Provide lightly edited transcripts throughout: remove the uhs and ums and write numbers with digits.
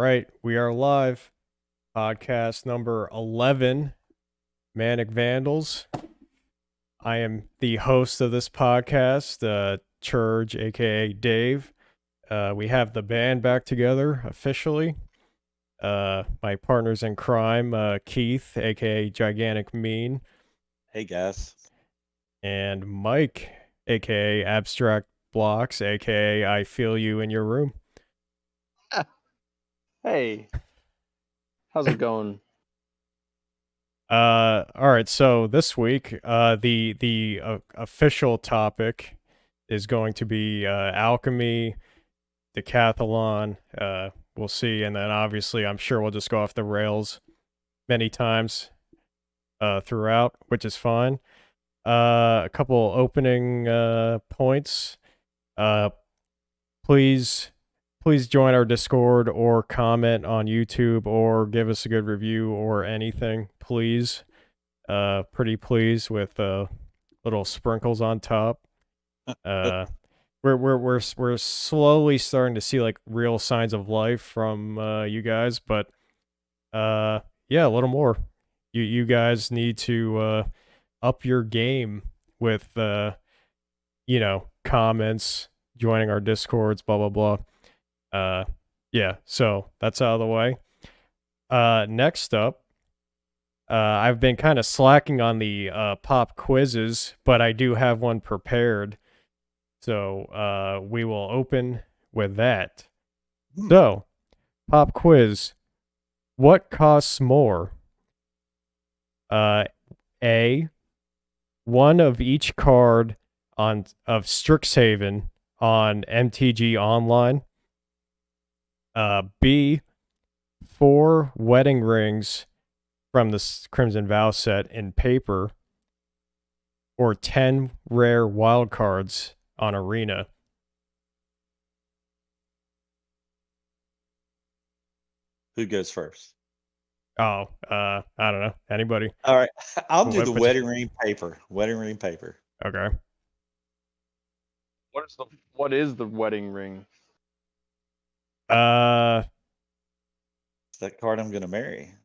right, we are live. Podcast number 11, Manic Vandals. I am the host of this podcast, Church, aka Dave. We have the band back together officially. My partners in crime, Keith, aka Gigantic Mean, Hey guys. and Mike, aka Abstract Blocks, aka I Feel You in Your Room. Hey, how's it going? All right, so this week, the official topic is going to be alchemy, decathlon. We'll see, and then obviously, I'm sure we'll just go off the rails many times throughout, which is fine. A couple opening points. Please join our Discord or comment on YouTube or give us a good review or anything, please. Pretty please with little sprinkles on top. We're slowly starting to see like real signs of life from you guys, but yeah, a little more. You guys need to up your game with comments, joining our Discords, blah blah blah. Yeah, so that's out of the way. Next up, I've been kind of slacking on the pop quizzes, but I do have one prepared. So we will open with that. So, pop quiz. What costs more? A, one of each card of Strixhaven on MTG Online. B, 4 wedding rings from the Crimson Vow set in paper, or 10 rare wild cards on Arena. Who goes first? Oh, I don't know. Anybody? All right, I'll do the wedding ring paper. Wedding ring paper. Okay. What is the wedding ring? It's that card I'm gonna marry.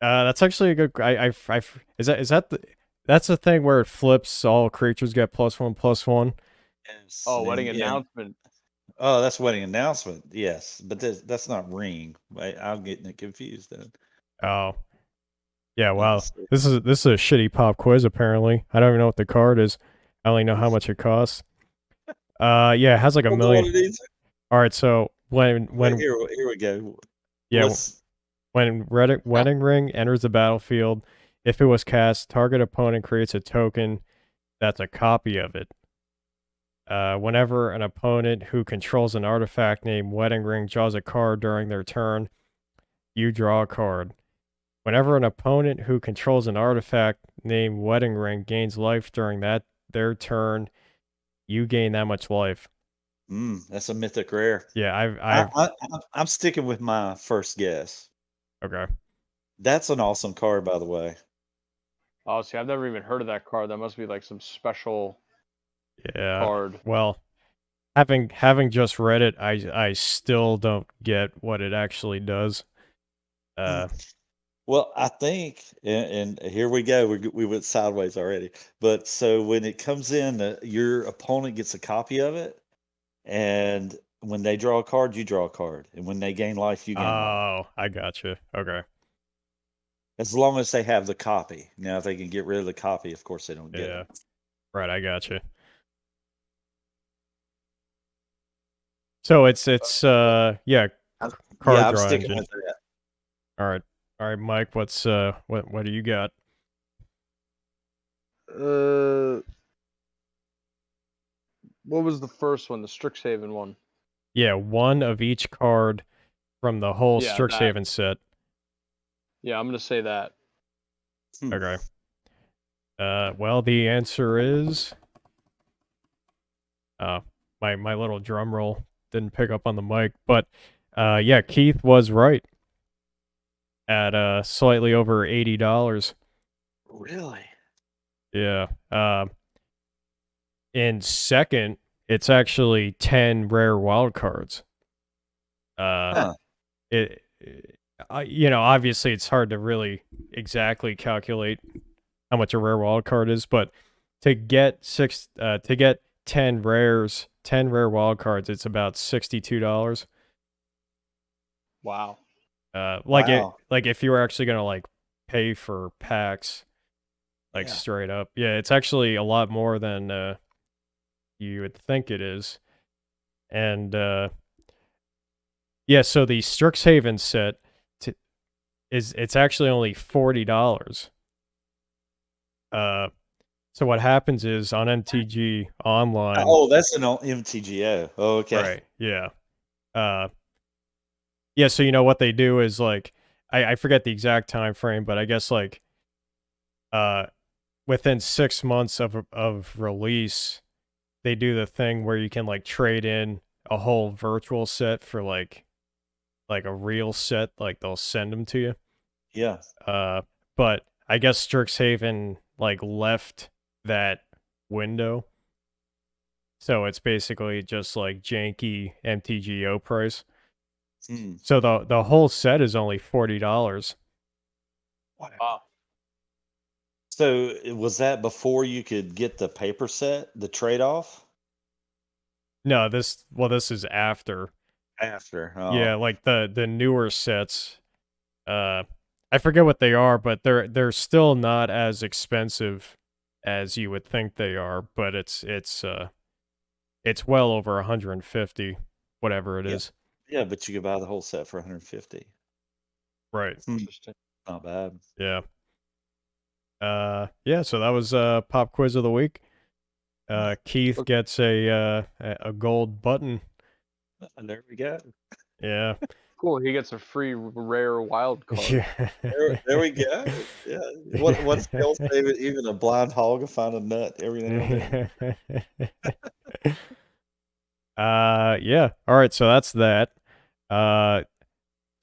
That's actually a good. That's the thing where it flips. All creatures get +1/+1. Yes. Oh, wedding announcement. Oh, that's wedding announcement. Yes, but that's not ring. I'm getting it confused then. Oh, yeah. Wow. This is a shitty pop quiz. Apparently, I don't even know what the card is. I only know how much it costs. Yeah, it has like a million. All right, so when here we go. Yeah, when wedding ring enters the battlefield, if it was cast, target opponent creates a token that's a copy of it. Whenever an opponent who controls an artifact named Wedding Ring draws a card during their turn, you draw a card. Whenever an opponent who controls an artifact named Wedding Ring gains life during their turn, you gain that much life. That's a mythic rare. Yeah, I'm sticking with my first guess. Okay. That's an awesome card, by the way. Oh, see, I've never even heard of that card. That must be like some special card. Well, having just read it, I still don't get what it actually does. Well, I think, and here we go. We went sideways already. But so when it comes in, your opponent gets a copy of it, and when they draw a card, you draw a card, and when they gain life, you gain life. Oh, I gotcha. Okay. As long as they have the copy. Now, if they can get rid of the copy, of course they don't get it. Right, I gotcha. So it's card I'm draw sticking engine. with that. All right, Mike. What's what do you got? What was the first one? The Strixhaven one. Yeah, one of each card from the whole Strixhaven set. Yeah, I'm gonna say that. Okay. Well, the answer is. My little drum roll didn't pick up on the mic, but yeah, Keith was right. At slightly over $80. Really? Yeah. In second, it's actually 10 rare wild cards. obviously it's hard to really exactly calculate how much a rare wild card is, but to get 10 rare wild cards, it's about $62. Wow. Wow. Like if you were actually gonna like pay for packs, like Yeah. straight up, yeah, it's actually a lot more than you would think it is, and yeah, so the Strixhaven set it's actually only $40. So what happens is on MTG Online. Oh, that's an MTGO. Oh, okay. Right. Yeah. Yeah. So what they do is like I forget the exact time frame, but I guess like within 6 months of release, they do the thing where you can like trade in a whole virtual set for like a real set. Like they'll send them to you. Yeah. But I guess Strixhaven like left that window. So it's basically just like janky MTGO price. So the whole set is only $40. Wow. So was that before you could get the paper set, the trade-off? No, this is after. After. Oh. Yeah, like the newer sets. I forget what they are, but they're still not as expensive as you would think they are, but it's well over 150, whatever it is. Yeah, but you could buy the whole set for 150. Right. Interesting. Not bad. Yeah. Yeah, so that was pop quiz of the week. Keith gets a gold button. And there we go. Yeah. Cool. He gets a free rare wild card. Yeah. There we go. Yeah. What's the old saying? Even a blind hog will find a nut every now and then. Yeah. All right, so that's that. That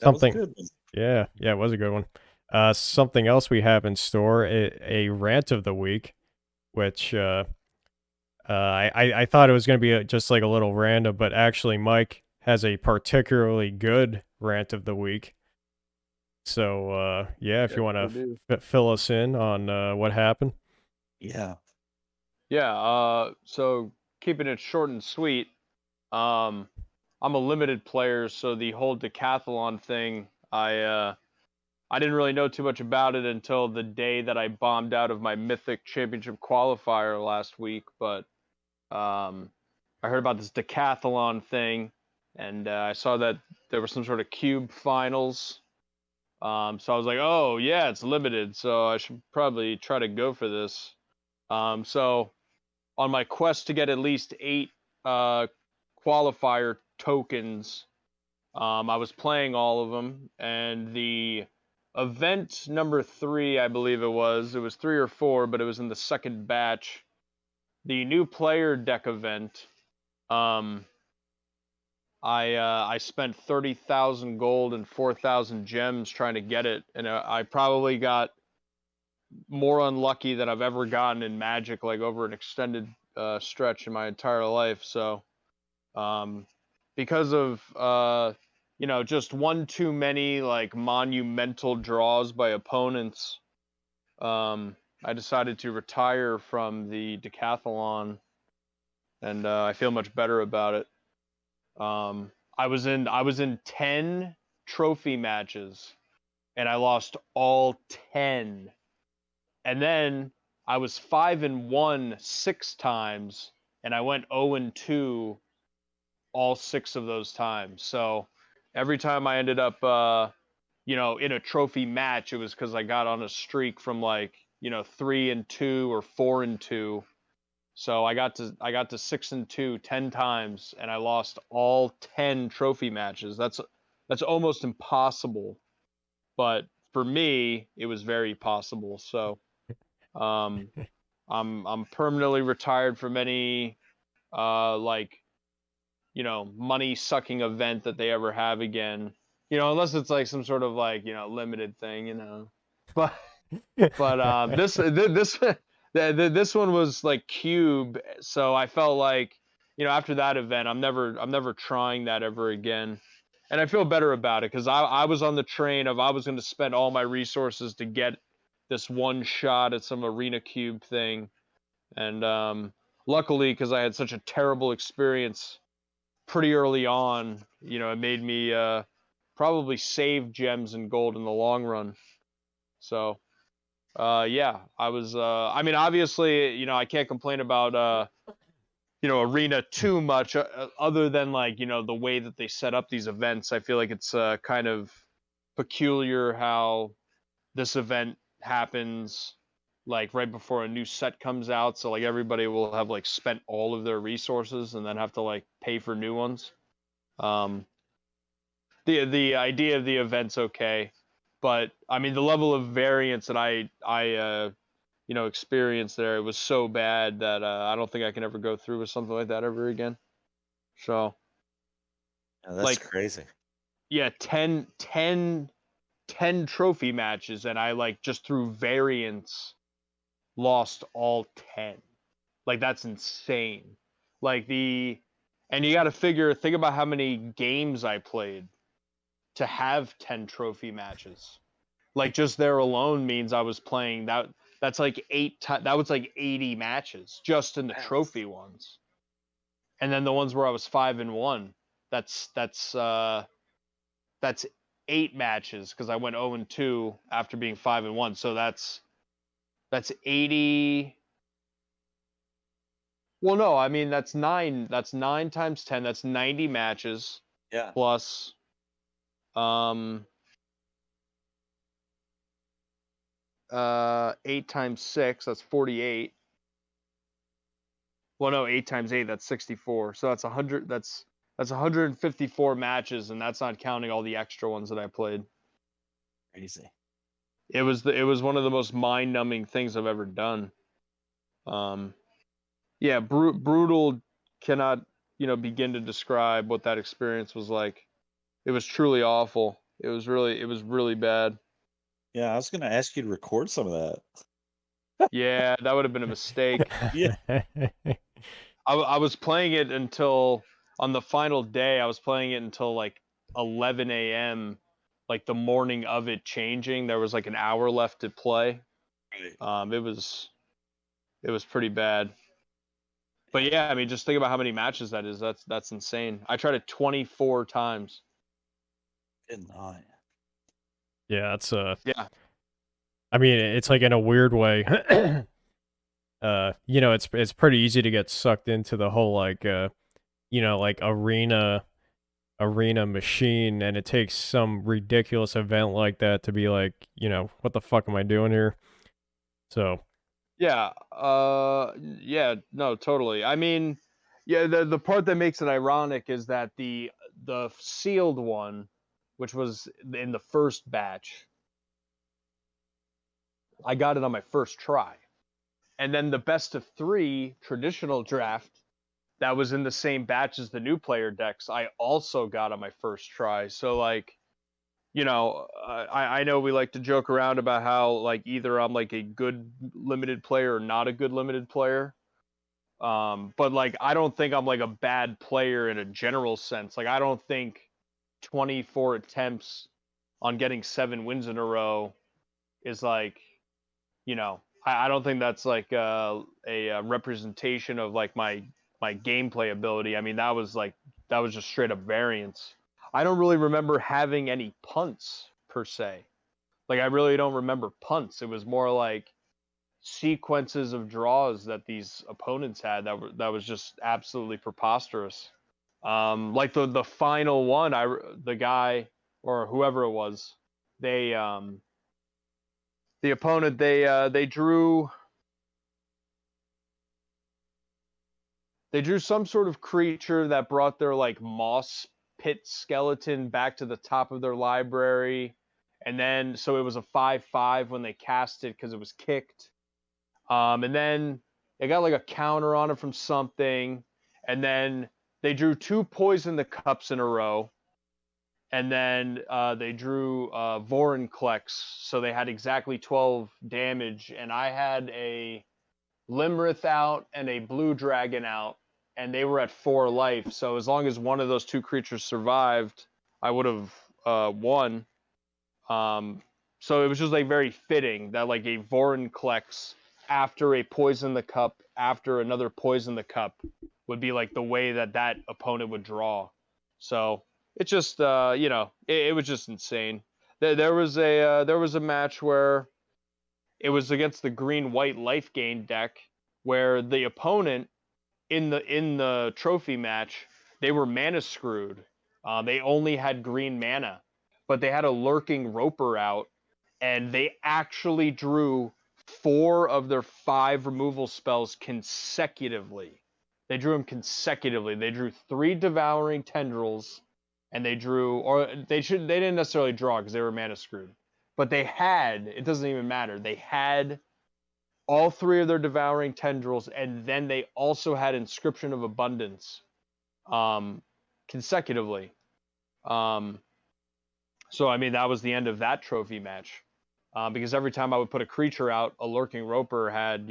Something. was a good one. Yeah, it was a good one. Something else we have in store, a rant of the week, which I thought it was going to be just like a little random, but actually Mike has a particularly good rant of the week. So yeah, if you want to fill us in on what happened. Yeah. Yeah. So keeping it short and sweet. I'm a limited player, so the whole Decathlon thing, I didn't really know too much about it until the day that I bombed out of my Mythic Championship qualifier last week. But I heard about this Decathlon thing, and I saw that there were some sort of cube finals. So I was like, oh yeah, it's limited, so I should probably try to go for this. So on my quest to get at least 8 qualifier tokens, I was playing all of them, and the event number 3, I believe it was 3 or 4, but it was in the second batch, the new player deck event. I spent 30,000 gold and 4,000 gems trying to get it, and I probably got more unlucky than I've ever gotten in Magic, like over an extended stretch in my entire life. So because of just one too many like monumental draws by opponents, I decided to retire from the Decathlon, and I feel much better about it. I was in 10 trophy matches, and I lost all 10. And then I was 5-1 6 times, and I went 0-2 all 6 of those times. So every time I ended up, in a trophy match, it was because I got on a streak from 3-2 or 4-2. So I got to 6-2 10 times, and I lost all 10 trophy matches. That's almost impossible, but for me, it was very possible. So I'm permanently retired from any money sucking event that they ever have again. Unless it's like some sort of limited thing. But this one was like cube, so I felt like after that event, I'm never trying that ever again. And I feel better about it because I was on the train of I was going to spend all my resources to get this one shot at some Arena Cube thing. And luckily, because I had such a terrible experience pretty early on, it made me probably save gems and gold in the long run. So, yeah, I was, I mean, obviously, I can't complain about, Arena too much other than like, the way that they set up these events. I feel like it's kind of peculiar how this event happens like right before a new set comes out, so like everybody will have like spent all of their resources and then have to like pay for new ones. The idea of the event's okay, but I mean the level of variance that I experienced there, it was so bad that I don't think I can ever go through with something like that ever again. So Yeah, that's like crazy. yeah, 10 trophy matches, and I like just through variance lost all 10. Like that's insane. Like and you got to think about how many games I played to have 10 trophy matches. Like just there alone means I was playing that's like that was like 80 matches just in the trophy ones. And then the ones where I was 5-1, that's 8 matches because I went 0-2 after being 5-1. So that's 80. Well, no, I mean that's 9. That's 9 times 10. That's 90 matches. Yeah. Plus, 8 times 6. That's 48. Well, no, 8 times 8. That's 64. So that's 100. That's 154 matches, and that's not counting all the extra ones that I played. Crazy. It was one of the most mind-numbing things I've ever done. Yeah, brutal. Cannot begin to describe what that experience was like. It was truly awful. It was really bad. Yeah, I was going to ask you to record some of that. Yeah, that would have been a mistake. Yeah. I was playing it until on the final day. I was playing it until like 11 a.m. like the morning of it changing. There was like an hour left to play. Right. It was pretty bad. But yeah, I mean, just think about how many matches that is. That's insane. I tried it 24 times. Good night. Yeah, it's Yeah. I mean, it's like in a weird way. It's pretty easy to get sucked into the whole like like arena machine, and it takes some ridiculous event like that to be like, what the fuck am I doing here? So Yeah. Yeah. No. Totally. I mean, yeah. The part that makes it ironic is that the sealed one, which was in the first batch, I got it on my first try, and then the best of 3 traditional draft that was in the same batch as the new player decks, I also got on my first try. So like, I know we like to joke around about how like either I'm like a good limited player or not a good limited player. But like I don't think I'm like a bad player in a general sense. Like I don't think 24 attempts on getting 7 wins in a row is like, I don't think that's like a representation of like my gameplay ability. I mean, that was just straight up variance. I don't really remember having any punts per se. Like I really don't remember punts. It was more like sequences of draws that these opponents had that was just absolutely preposterous. Like the final one, the guy or whoever it was, they the opponent they drew some sort of creature that brought their like moss pit skeleton back to the top of their library, and then so it was a 5/5 when they cast it because it was kicked. And then they got like a counter on it from something, and then they drew 2 poison the cups in a row, and then they drew Vorinclex, so they had exactly 12 damage, and I had a Limrith out and a Blue Dragon out, and they were at 4 life. So as long as one of those 2 creatures survived, I would have won. So it was just like very fitting that like a Vorinclex after a Poison the Cup, after another Poison the Cup, would be like the way that opponent would draw. So it just it was just insane. There was a match where it was against the green-white life gain deck where the opponent in the trophy match, they were mana screwed. They only had green mana, but they had a lurking roper out, and they actually drew 4 of their 5 removal spells consecutively. They drew them consecutively. They drew 3 devouring tendrils, and they didn't necessarily draw because they were mana screwed. But they had, it doesn't even matter. They had all 3 of their devouring tendrils, and then they also had Inscription of Abundance consecutively. So I mean, that was the end of that trophy match, because every time I would put a creature out, a lurking roper had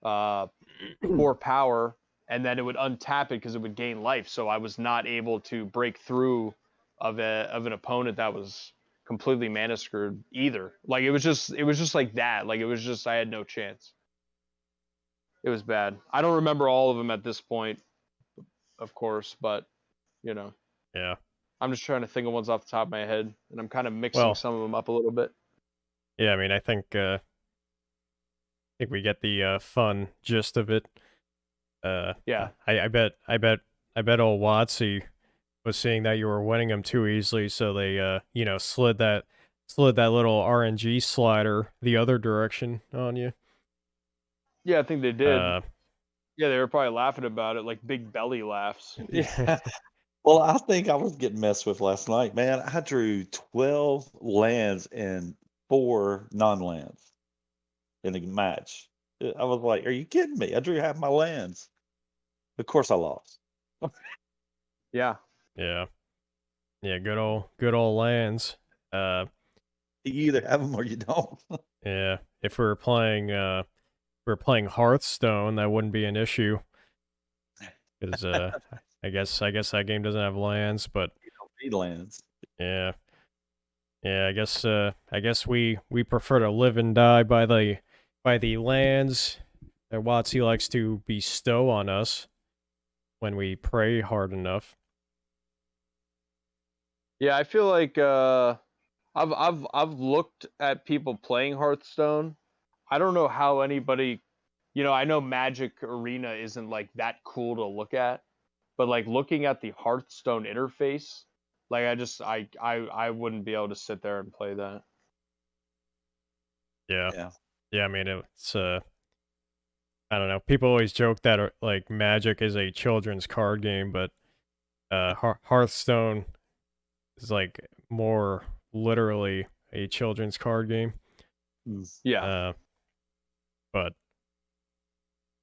4 power, and then it would untap it because it would gain life. So I was not able to break through of an opponent that was completely mana screwed either. Like it was just like that. Like it was just, I had no chance. It was bad. I don't remember all of them at this point, of course, but Yeah. I'm just trying to think of ones off the top of my head, and I'm kind of mixing some of them up a little bit. Yeah, I mean, I think we get the fun gist of it. Yeah. I bet old Watsy was seeing that you were winning them too easily, so they slid that little RNG slider the other direction on you. Yeah, I think they did. Yeah, they were probably laughing about it, like big belly laughs. Yeah. Well, I think I was getting messed with last night, man. I drew 12 lands and 4 non-lands in a match. I was like, "Are you kidding me? I drew half my lands." Of course, I lost. Yeah. Yeah. Good old lands. You either have them or you don't. Yeah. If we were playing Hearthstone, that wouldn't be an issue. Because I guess that game doesn't have lands, but You don't need lands. yeah. I guess we prefer to live and die by the lands that Watsy likes to bestow on us when we pray hard enough. Yeah, I feel like I've looked at people playing Hearthstone. I don't know how anybody, I know Magic Arena isn't like that cool to look at, but like looking at the Hearthstone interface, like I wouldn't be able to sit there and play that. Yeah. I mean, it's I don't know. People always joke that like Magic is a children's card game, but Hearthstone is like more literally a children's card game. Yeah. But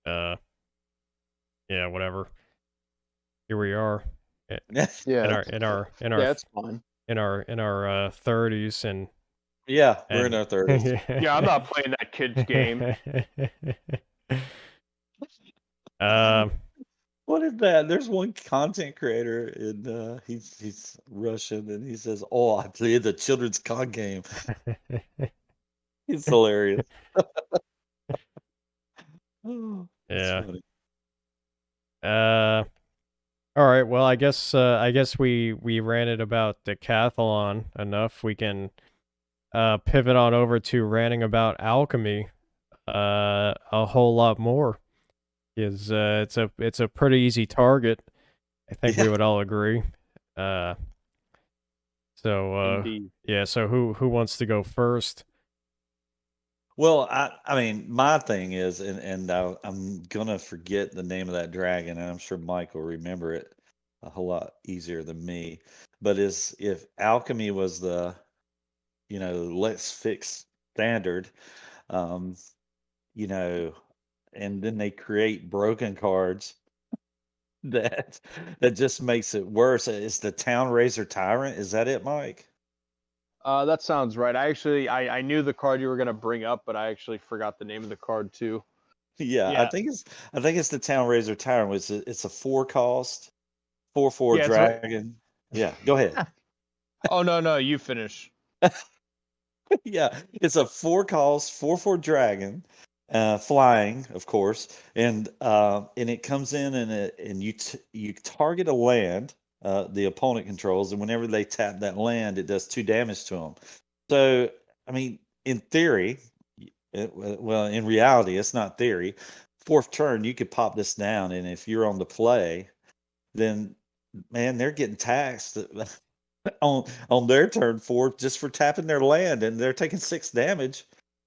yeah, whatever. Here we are. Yeah. In our that's fine. in our 30s and Yeah, we're in our 30s. Yeah, I'm not playing that kid's game. What is that? There's one content creator and he's Russian and he says, "Oh, I play the children's card game." He's hilarious. Oh, Yeah. funny. All right. Well, I guess we ranted about Decathlon enough. We can pivot on over to ranting about Alchemy a whole lot more. Is it's a pretty easy target. I think we would all agree. So yeah. So who wants to go first? Well, I mean, my thing is, and I'm gonna forget the name of that dragon, and I'm sure Mike will remember it a whole lot easier than me. But if alchemy was the, let's fix standard, and then they create broken cards that just makes it worse. It's the Town Razor Tyrant. Is that it, Mike? That sounds right. I knew the card you were gonna bring up, but I actually forgot the name of the card too. Yeah. I think it's the Town Razor Tyrant. It's a 4 cost, 4/4 Yeah, dragon. Yeah, go ahead. Oh no, you finish. Yeah, it's a 4-cost 4/4 dragon, flying, of course, and it comes in and you target a land the opponent controls, and whenever they tap that land, it does 2 damage to them. So, I mean, in theory, well, in reality, it's not theory. 4th turn, you could pop this down, and if you're on the play, then man, they're getting taxed on their turn 4 just for tapping their land, and they're taking 6 damage.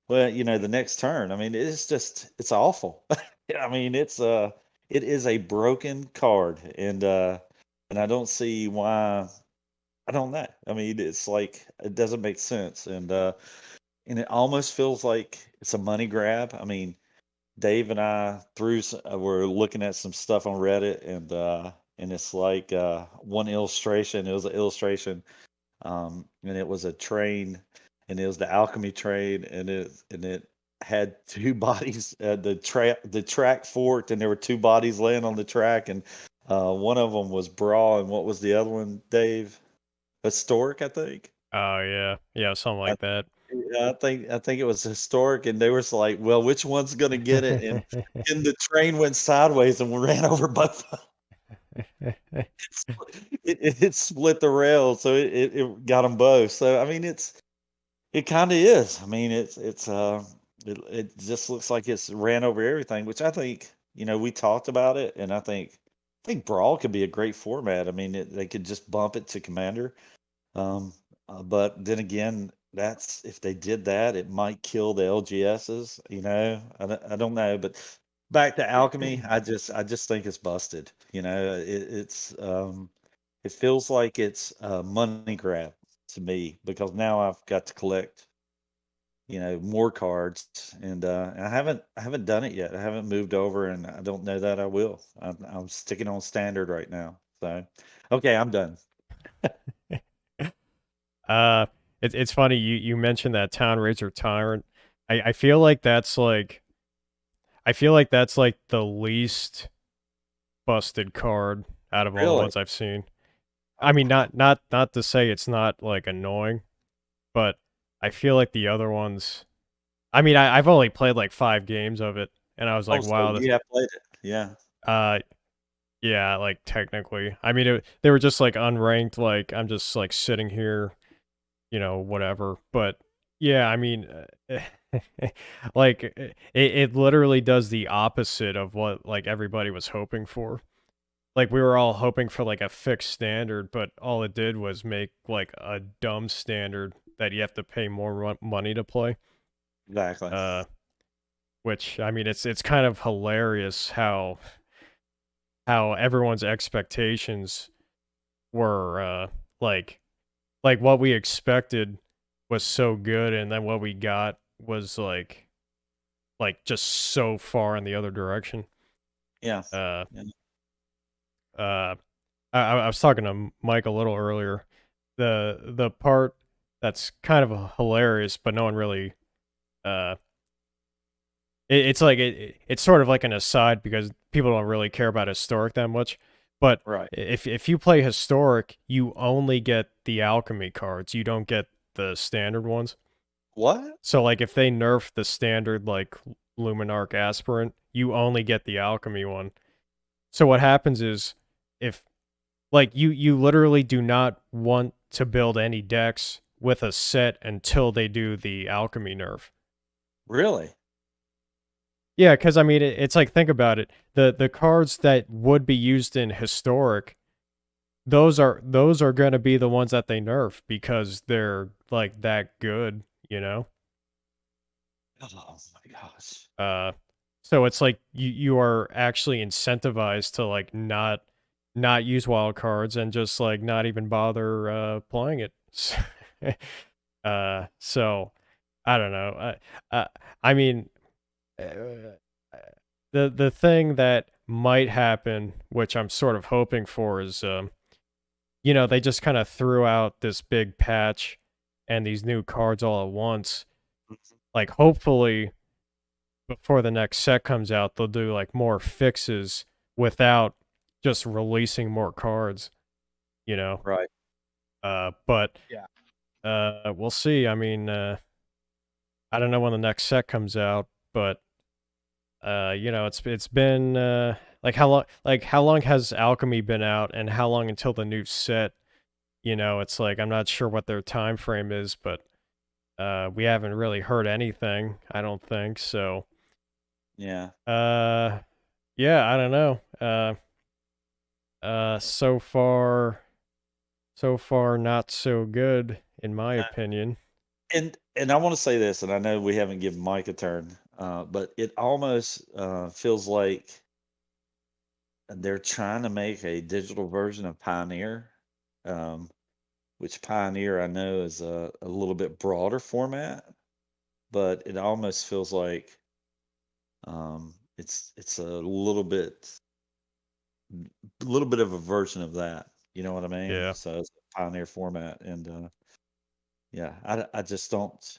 Well, the next turn. I mean, it's awful. I mean, it is a broken card, and I don't see why. I don't know. I mean, it's like it doesn't make sense, and it almost feels like it's a money grab. I mean, Dave and I were looking at some stuff on Reddit, and it's like one illustration. It was an illustration, and it was a train, and it was the alchemy train, and it had 2 bodies. The track forked, and there were 2 bodies laying on the track, and one of them was Brawl, and what was the other one, Dave? Historic, I think. Oh yeah, something like that. Yeah, I think it was historic, and they were like, "Well, which one's gonna get it?" And the train went sideways and ran over both. It split the rail, so it got them both. So I mean, it kind of is. I mean, it just looks like it's ran over everything, which I think we talked about it, and I think Brawl could be a great format. I mean, they could just bump it to Commander. But then again, that's if they did that, it might kill the LGSs. I don't know. But back to Alchemy, I just think it's busted. It feels like it's a money grab to me because now I've got to collect more cards, and I haven't done it yet. I haven't moved over, and I don't know that I will. I'm sticking on standard right now. So okay, I'm done. It's funny you mentioned that Town Raiser Tyrant. I feel like that's like the least busted card out of all the Really? ones I've seen. I mean, not to say it's not like annoying, but I feel like the other ones. I mean, I've only played like 5 games of it, and I was like, So wow, you have played it. Yeah. uh, yeah, like technically. I mean, they were just like unranked. Like I'm just like sitting here, whatever. But yeah, I mean, like it literally does the opposite of what like everybody was hoping for. Like we were all hoping for like a fixed standard, but all it did was make like a dumb standard that you have to pay more money to play. Exactly. Which I mean, it's kind of hilarious how everyone's expectations were like what we expected was so good, and then what we got was just so far in the other direction. Yeah. Uh, Yeah. I was talking to Mike a little earlier. The part that's kind of hilarious, but no one really. It's sort of like an aside because people don't really care about historic that much. But Right. if you play historic, you only get the alchemy cards. You don't get the standard ones. What? So like if they nerf the standard like Luminarch Aspirant, you only get the alchemy one. So what happens is if like you literally do not want to build any decks with a set until they do the alchemy nerf. Really? Yeah, because I mean, it's like think about it. The cards that would be used in historic, those are going to be the ones that they nerf because they're like that good, you know. Oh my gosh. So it's like you are actually incentivized to like not use wild cards and just like not even bother playing it. So I don't know. I mean. The thing that might happen, which I'm sort of hoping for, is they just kind of threw out this big patch and these new cards all at once. Like hopefully before the next set comes out, they'll do like more fixes without just releasing more cards. Right. But Yeah. we'll see. I mean, I don't know when the next set comes out, but it's been how long has Alchemy been out, and how long until the new set? It's like I'm not sure what their time frame is, but we haven't really heard anything, I don't think. So Yeah. yeah, I don't know. So far not so good in my opinion. And I want to say this, and I know we haven't given Mike a turn, but it almost feels like they're trying to make a digital version of Pioneer, which Pioneer I know is a little bit broader format, but it almost feels like it's a little bit of a version of that. You know what I mean? Yeah. So it's a Pioneer format, and yeah, I just don't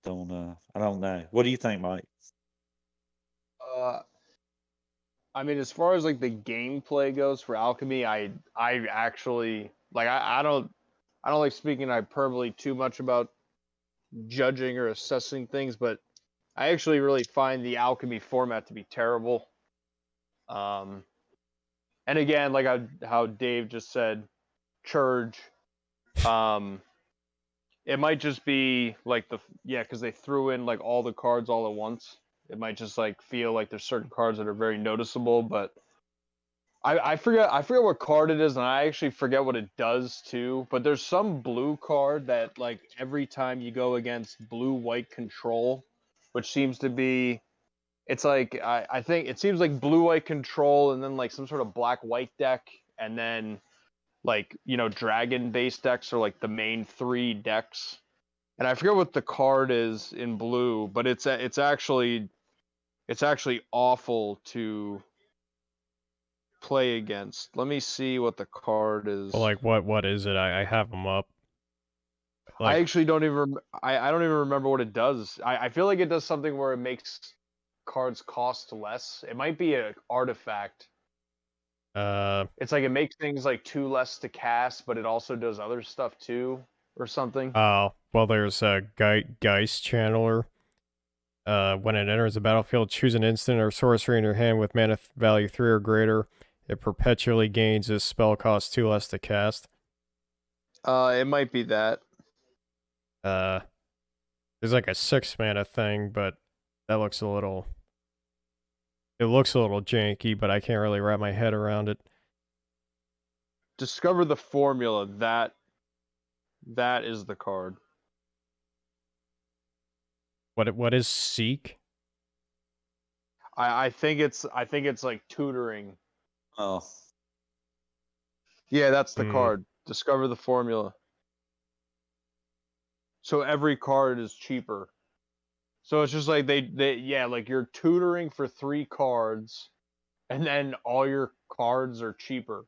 I don't know. What do you think, Mike? I mean, as far as like the gameplay goes for Alchemy, I actually like I don't like speaking hyperbole too much about judging or assessing things, but I actually really find the Alchemy format to be terrible. And again, like how Dave just said, Churge. It might just be like because they threw in like all the cards all at once. It might just like feel like there's certain cards that are very noticeable, but I forget what card it is, and I actually forget what it does too. But there's some blue card that like every time you go against blue-white control, which seems to be it's like I think it seems like blue-white control and then like some sort of black-white deck, and then like dragon-based decks are like the main three decks. And I forget what the card is in blue, but it's actually awful to play against. Let me see what the card is. Well, like what is it? I have them up. I actually don't even I don't even remember what it does. I feel like it does something where it makes cards cost less. It might be an artifact. It's like it makes things like 2 less to cast, but it also does other stuff too, or something. Oh, well, there's a Geist Channeler. When it enters the battlefield, choose an instant or sorcery in your hand with mana value 3 or greater. It perpetually gains this spell cost 2 less to cast. It might be that. There's like a 6 mana thing, but that looks a little... It looks a little janky, but I can't really wrap my head around it. Discover the formula. That is the card. What is Seek? I think it's like tutoring. Oh. Yeah, that's the card. Discover the formula. So every card is cheaper. So it's just like they like you're tutoring for 3 cards, and then all your cards are cheaper.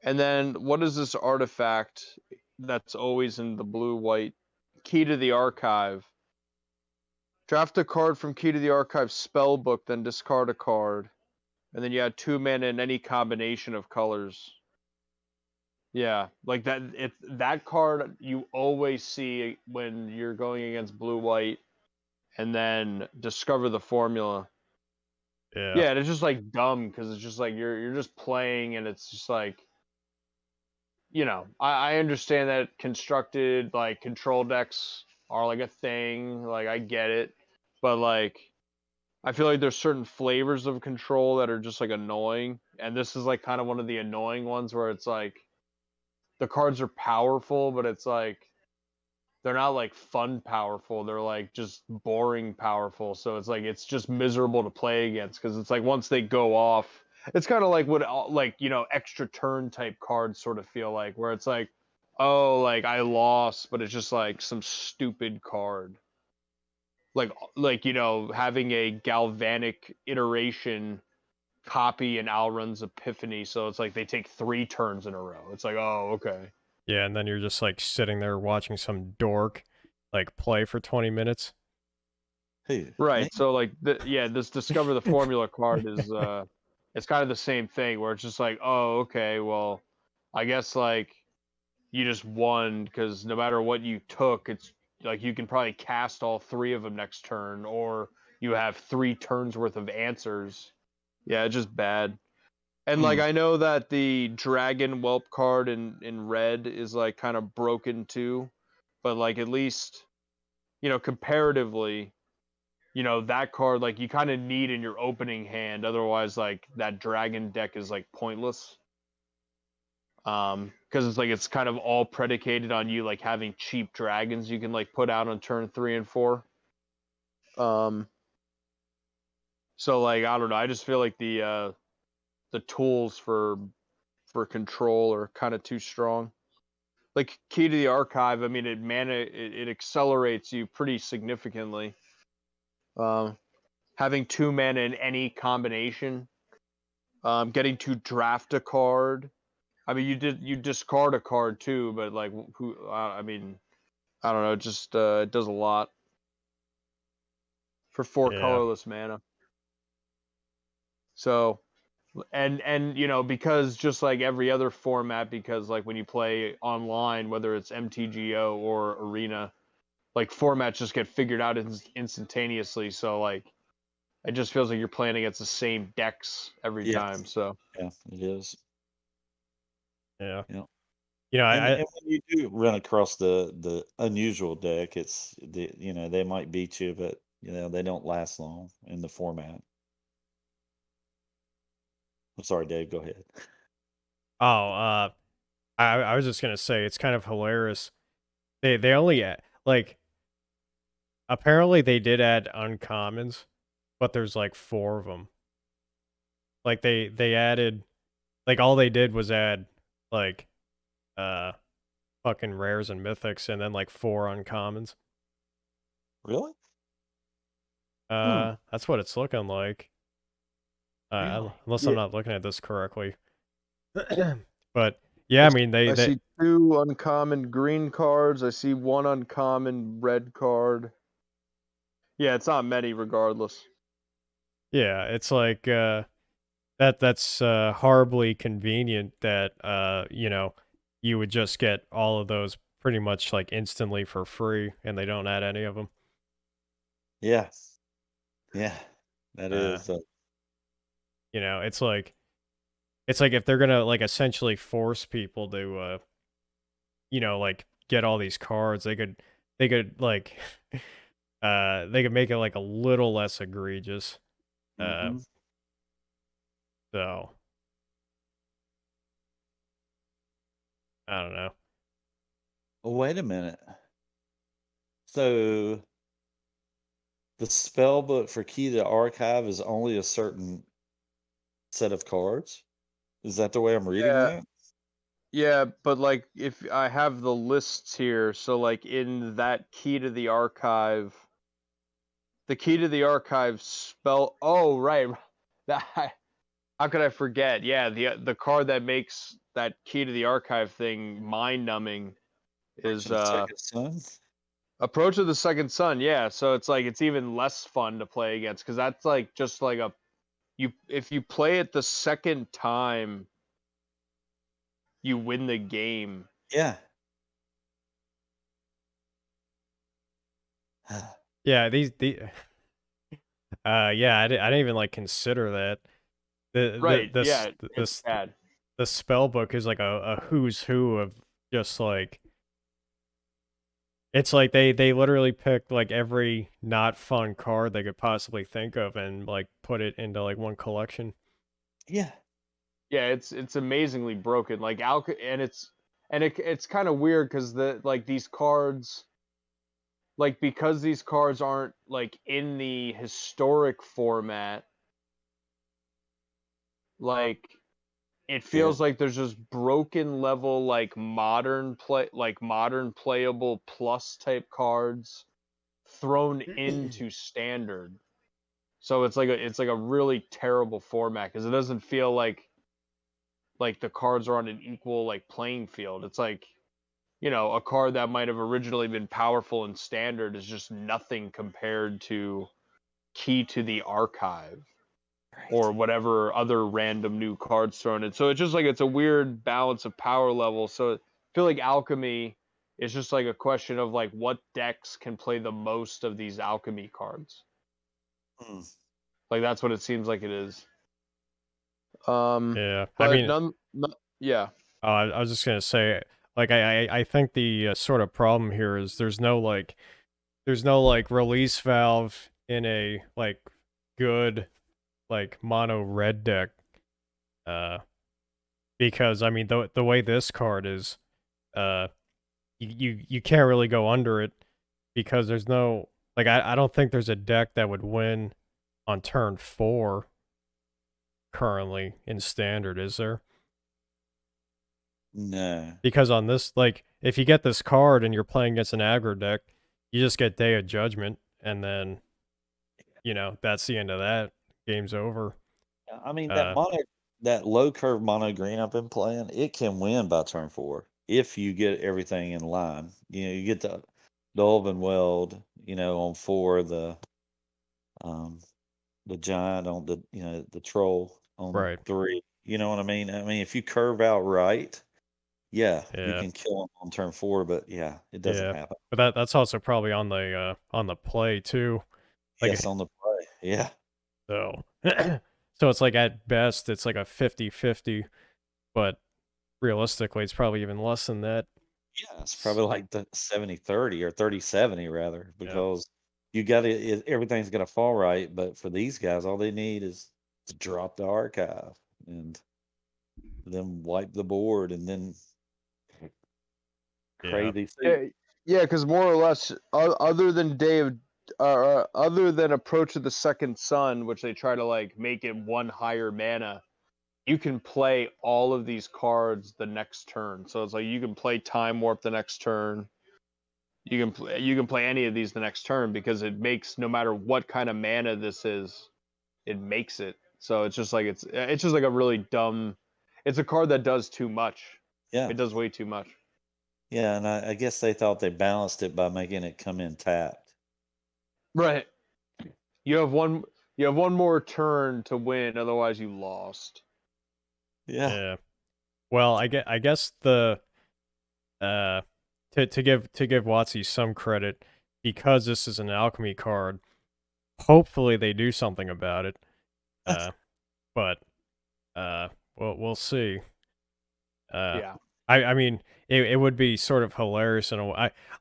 And then what is this artifact that's always in the blue-white? Key to the Archive. Draft a card from Key to the Archive spellbook, then discard a card. And then you add 2 mana in any combination of colors. Yeah, like that card you always see when you're going against blue-white, and then discover the formula. Yeah, and it's just like dumb because it's just like you're just playing, and it's just like, I understand that constructed like control decks are like a thing, like I get it, but like I feel like there's certain flavors of control that are just like annoying, and this is like kind of one of the annoying ones where it's like the cards are powerful, but it's like they're not like fun powerful. They're like just boring powerful. So it's like it's just miserable to play against because it's like once they go off, it's kind of like what like extra turn type cards sort of feel like, where it's like, oh, like I lost, but it's just like some stupid card. Like having a galvanic iteration copy in Alrun's Epiphany, so it's like they take 3 turns in a row. It's like, oh, okay. Yeah, and then you're just like sitting there watching some dork like play for 20 minutes. Hey, right. man. So like this Discover the Formula card is it's kind of the same thing where it's just like, oh, okay, well, I guess like you just won because no matter what you took, it's like you can probably cast all 3 of them next turn, or you have 3 turns worth of answers. Yeah, it's just bad. And like I know that the Dragon Whelp card in red is like kind of broken too, but like at least, comparatively, that card like you kind of need in your opening hand, otherwise like that dragon deck is like pointless. Because it's like it's kind of all predicated on you like having cheap dragons you can like put out on turn 3 and 4. So like I don't know, I just feel like the tools for control are kind of too strong. Like Key to the Archive, I mean it accelerates you pretty significantly. Having 2 mana in any combination, getting to draft a card. I mean, you discard a card too, but like who? I mean, I don't know. Just it does a lot for 4 Yeah. colorless mana. So, and because just like every other format, because like when you play online, whether it's MTGO or Arena, like formats just get figured out instantaneously. So like it just feels like you're playing against the same decks every time. So Yeah, it is. Yeah. Yeah. I And when you do run across the unusual deck, it's they might beat you, but they don't last long in the format. I'm sorry, Dave. Go ahead. I was just gonna say it's kind of hilarious. They only like apparently they did add uncommons, but there's like 4 of them. Like they added, like all they did was add like uh fucking rares and mythics, and then like 4 uncommons. Really? That's what it's looking like. Really? Unless I'm yeah, not looking at this correctly. But yeah, I mean I they see 2 uncommon green cards. I see 1 uncommon red card. Yeah, it's not many regardless. yeah, it's like that's horribly convenient that you would just get all of those pretty much like instantly for free, and they don't add any of them. Yeah. Yeah. That Uh, is. it's like if they're gonna like essentially force people to like get all these cards, they could like they could make it like a little less egregious. Uh, Mhm. so I don't know. Oh, wait a minute. So the spell book for Key to the Archive is only a certain set of cards? Is that the way I'm reading Yeah, that? yeah, but like if I have the lists here, so like in that Key to the Archive, the Key to the Archive spell. Oh, right. That how could I forget? Yeah, the card that makes that Key to the Archive thing mind numbing Approach is of the Second Sun? Approach of the Second Sun. Yeah, so it's like it's even less fun to play against because that's like just like if you play it the second time, you win the game. Yeah. Yeah, yeah, I didn't even like consider that. Right. Yeah, it's This bad. the spell book is like a who's who of just like it's like they literally picked like every not fun card they could possibly think of and like put it into like one collection. Yeah. Yeah, it's amazingly broken. Like and it's kind of weird because the like these cards, like because these cards aren't like in the historic format, like it Yeah. feels like there's just broken level like modern playable plus type cards thrown into standard. So it's like a really terrible format because it doesn't feel like the cards are on an equal like playing field. It's like, a card that might have originally been powerful in standard is just nothing compared to Key to the Archive. or whatever other random new cards thrown in. So it's just like it's a weird balance of power level. So I feel like Alchemy is just like a question of like what decks can play the most of these Alchemy cards. Hmm. Like that's what it seems like it is. Yeah, I But mean, yeah. I was just gonna say, like, I think the sort of problem here is there's no like release valve in a like good like mono red deck, uh, because I mean the way this card is, uh, you can't really go under it because there's no like I don't think there's a deck that would win on turn 4 currently in standard, is there? No. Because on this, like, if you get this card and you're playing against an aggro deck, you just get Day of Judgment, and then, that's the end of that. Game's over. I mean Uh, that low curve mono green I've been playing, it can win by turn 4 if you get everything in line. You get the Dolben Weld, on 4, um the giant on the troll on right. 3. You know what I mean? I mean, if you curve out right, yeah, you Yeah. can kill them on turn 4, but yeah, it doesn't Yeah. happen. But that's also probably on the play too. Yes, Like, on the play. Yeah. so so it's like at best it's like a 50-50, but realistically it's probably even less than that. Yeah, it's probably like the 70-30 or 30-70 rather, Yeah. because you got it, everything's gonna fall right. But for these guys, all they need is to drop the archive and then wipe the board and then Yeah. crazy Yeah, because more or less, other than other than Approach of the Second Sun, which they try to like make it one higher mana, you can play all of these cards the next turn. So it's like you can play Time Warp the next turn. You can play any of these the next turn because it makes no matter what kind of mana this is, it makes it. So it's just like it's just like a really dumb. It's a card that does too much. Yeah. It does way too much. Yeah, and I guess they thought they balanced it by making it come in tapped. Right. You have one. You have one more turn to win. Otherwise, you lost. Yeah. Yeah. Well, I guess the to give WotC some credit, because this is an alchemy card, hopefully they do something about it. But we'll see. Yeah. I mean it would be sort of hilarious, and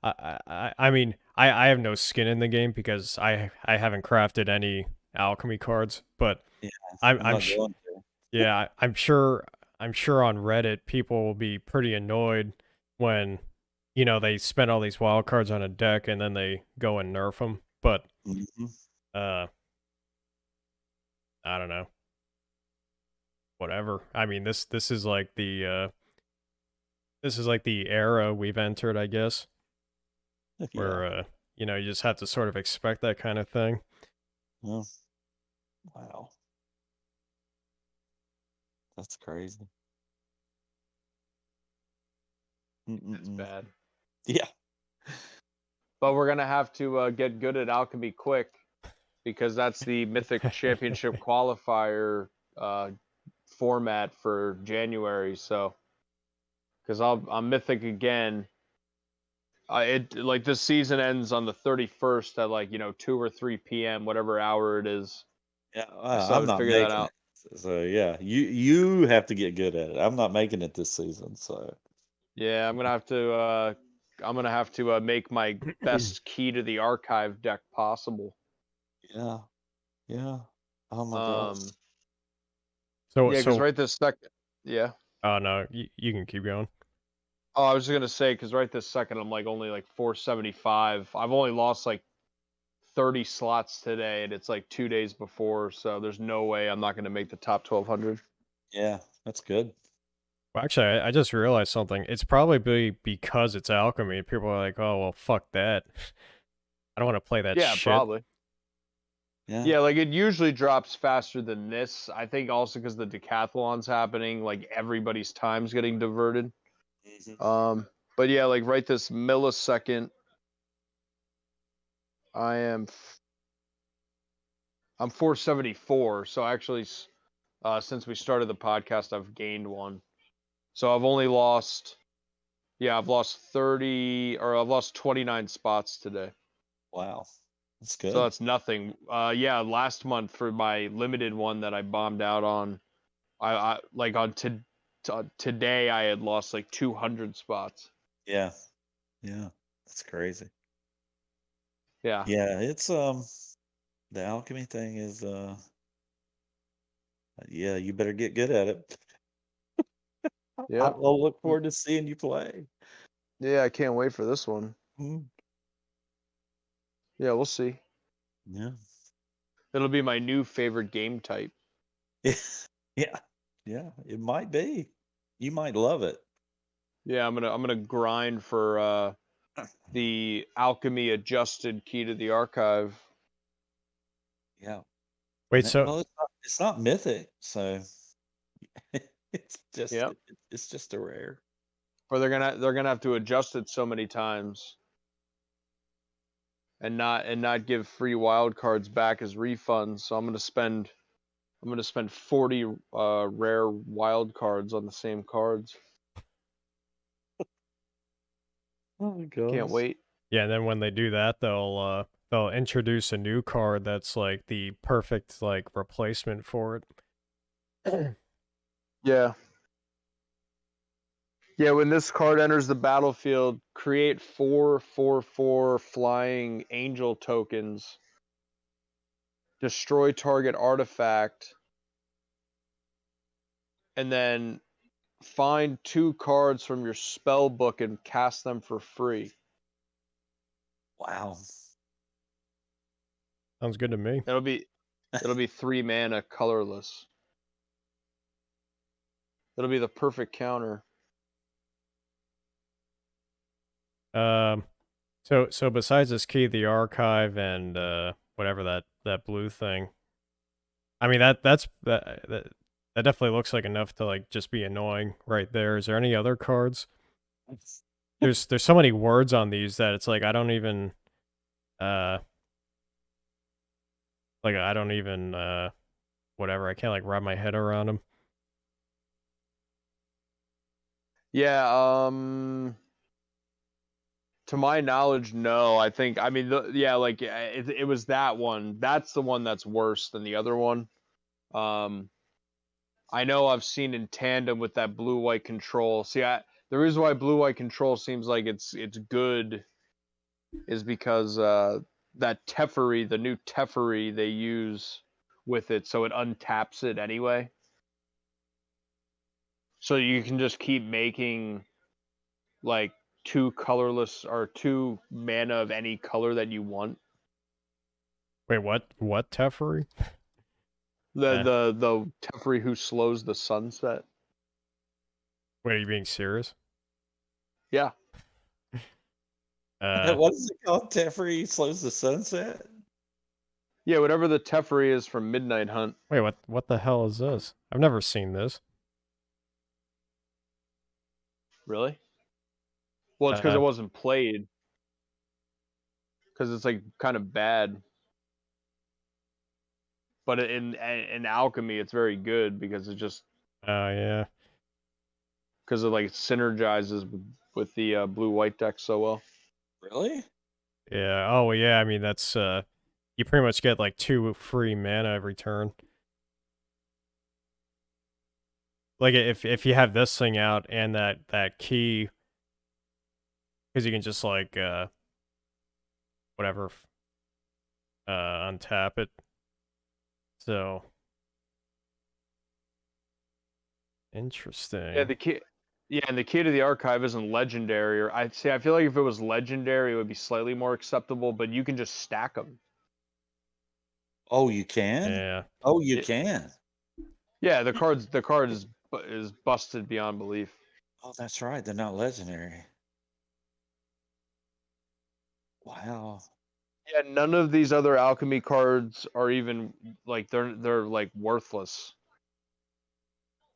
I mean I have no skin in the game because I haven't crafted any alchemy cards, but Yeah. I'm I'm I'm not sh- going to. yeah, I'm sure on Reddit people will be pretty annoyed when they spend all these wild cards on a deck and then they go and nerf them. But Mhm. I don't know. Whatever. I mean, this is like the era we've entered, I guess, Yeah. where you just have to sort of expect that kind of thing. Well, wow. That's crazy. It's bad. Yeah. But we're gonna have to get good at alchemy quick, because that's the Mythic Championship qualifier format for January. So, because I'm Mythic again. It like this season ends on the 31st at like 2 or 3 p.m. whatever hour it is. Yeah, I still I'm haven't not figured that making out. it. So yeah, you have to get good at it. I'm not making it this season, so Yeah, I'm gonna have to make my best key to the archive deck possible. yeah, yeah. Oh my Um, gosh. So yeah, because right this second, yeah. oh no, you can keep going. Oh, I was just gonna say, because right this second I'm like only like 475. I've only lost like 30 slots today, and it's like 2 days before, so there's no way I'm not gonna make the top 1200. Yeah, that's good. Well, actually, I just realized something. It's probably because it's alchemy. People are like, "Oh, well, fuck that. I don't want to play that Yeah, shit." probably. Yeah. Yeah, like it usually drops faster than this. I think also because the decathlon's happening, like everybody's time's getting diverted. Mhm. But yeah, like right this millisecond, I'm 474. So actually, since we started the podcast, I've gained one. So I've only lost. Yeah, I've lost 29 spots today. Wow, that's So good. that's nothing. Yeah, last month for my limited one that I bombed out on, I like on today I had lost like 200 spots. Yeah, yeah, that's crazy. Yeah. Yeah, it's the alchemy thing is yeah, you better get good at it. I Yeah. will look forward to seeing you play. Yeah, I can't wait for this one. Mm. Yeah, we'll see. Yeah. It'll be my new favorite game type. Yeah. Yeah, it might be. You might love it. Yeah, I'm gonna grind for the alchemy adjusted key to the archive. Yeah. Wait, And so well, it's not mythic, so Yep. it's just a rare. Or they're gonna have to adjust it so many times and not give free wild cards back as refunds. So I'm gonna spend 40 rare wild cards on the same cards. Oh my god. Can't wait. yeah, and then when they do that, they'll introduce a new card that's like the perfect like replacement for it. Yeah. Yeah, when this card enters the battlefield, create 4/4/4 flying angel tokens. Destroy target artifact. And then find 2 cards from your spell book and cast them for free. Wow. Sounds good to me. It'll be 3 mana colorless. It'll be the perfect counter. So besides this key, the archive, and whatever that blue thing, I mean that definitely looks like enough to like just be annoying right there. Is there any other cards? There's so many words on these that it's like I don't even whatever, I can't like wrap my head around them. Yeah, to my knowledge, no. I think it was that one. That's the one that's worse than the other one. I know I've seen in tandem with that blue-white control. See, the reason why blue-white control seems like it's good is because that Teferi, the new Teferi they use with it, so it untaps it anyway. So you can just keep making like 2 colorless or 2 mana of any color that you want. Wait, what Teferi? The Teferi who slows the sunset. Wait, are you being serious? Yeah. What is it called? Teferi slows the sunset? Yeah, whatever the Teferi is from Midnight Hunt. Wait, what the hell is this? I've never seen this. Really? Well, it's because it wasn't played. Because it's like kind of bad. But in alchemy, it's very good because it just Yeah. because it like synergizes with the blue-white deck so well. Really? Yeah. Oh, well, yeah. I mean, that's you pretty much get like 2 free mana every turn. Like if you have this thing out and that key, because you can just like whatever untap it. So interesting. Yeah, the key. Yeah, and the key to the archive isn't legendary. Or I feel like if it was legendary, it would be slightly more acceptable. But you can just stack them. Oh, you can? Yeah. Oh, you can. Yeah, the card is busted beyond belief. Oh, that's right. They're not legendary. Wow. Yeah, none of these other alchemy cards are even like they're like worthless.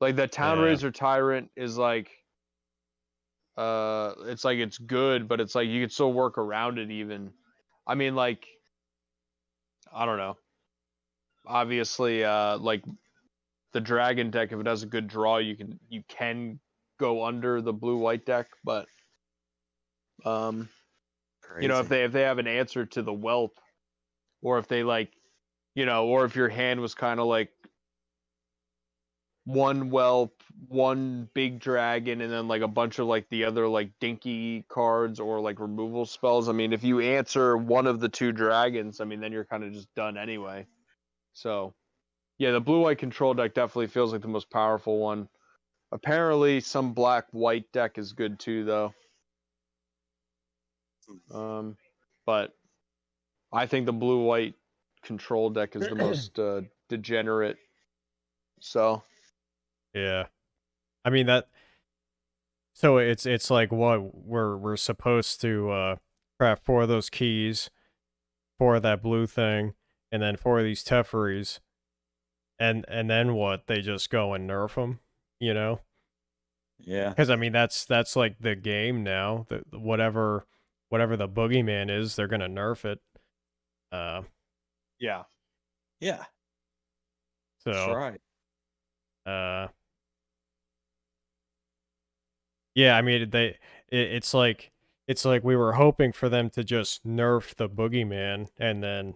Like the Town Yeah. Razor Tyrant is like it's like it's good, but it's like you could still work around it even. I mean, like I don't know. obviously, like the dragon deck, if it has a good draw, you can go under the blue-white deck, but Crazy. if they have an answer to the whelp, or if they or if your hand was kind of like one whelp, one big dragon, and then like a bunch of like the other like dinky cards or like removal spells. I mean, if you answer one of the two dragons, I mean, then you're kind of just done anyway. So, yeah, the blue-white control deck definitely feels like the most powerful one. Apparently, some black-white deck is good too, though. But I think the blue-white control deck is the most degenerate. So Yeah. I mean that. So it's like what we're supposed to craft 4 of those keys, 4 of that blue thing, and then 4 of these Teferi's, and then what? They just go and nerf them, Yeah. Because I mean that's like the game now. Whatever the boogeyman is, they're gonna nerf it. yeah. Yeah. That's So right. yeah, I mean it's like we were hoping for them to just nerf the boogeyman, and then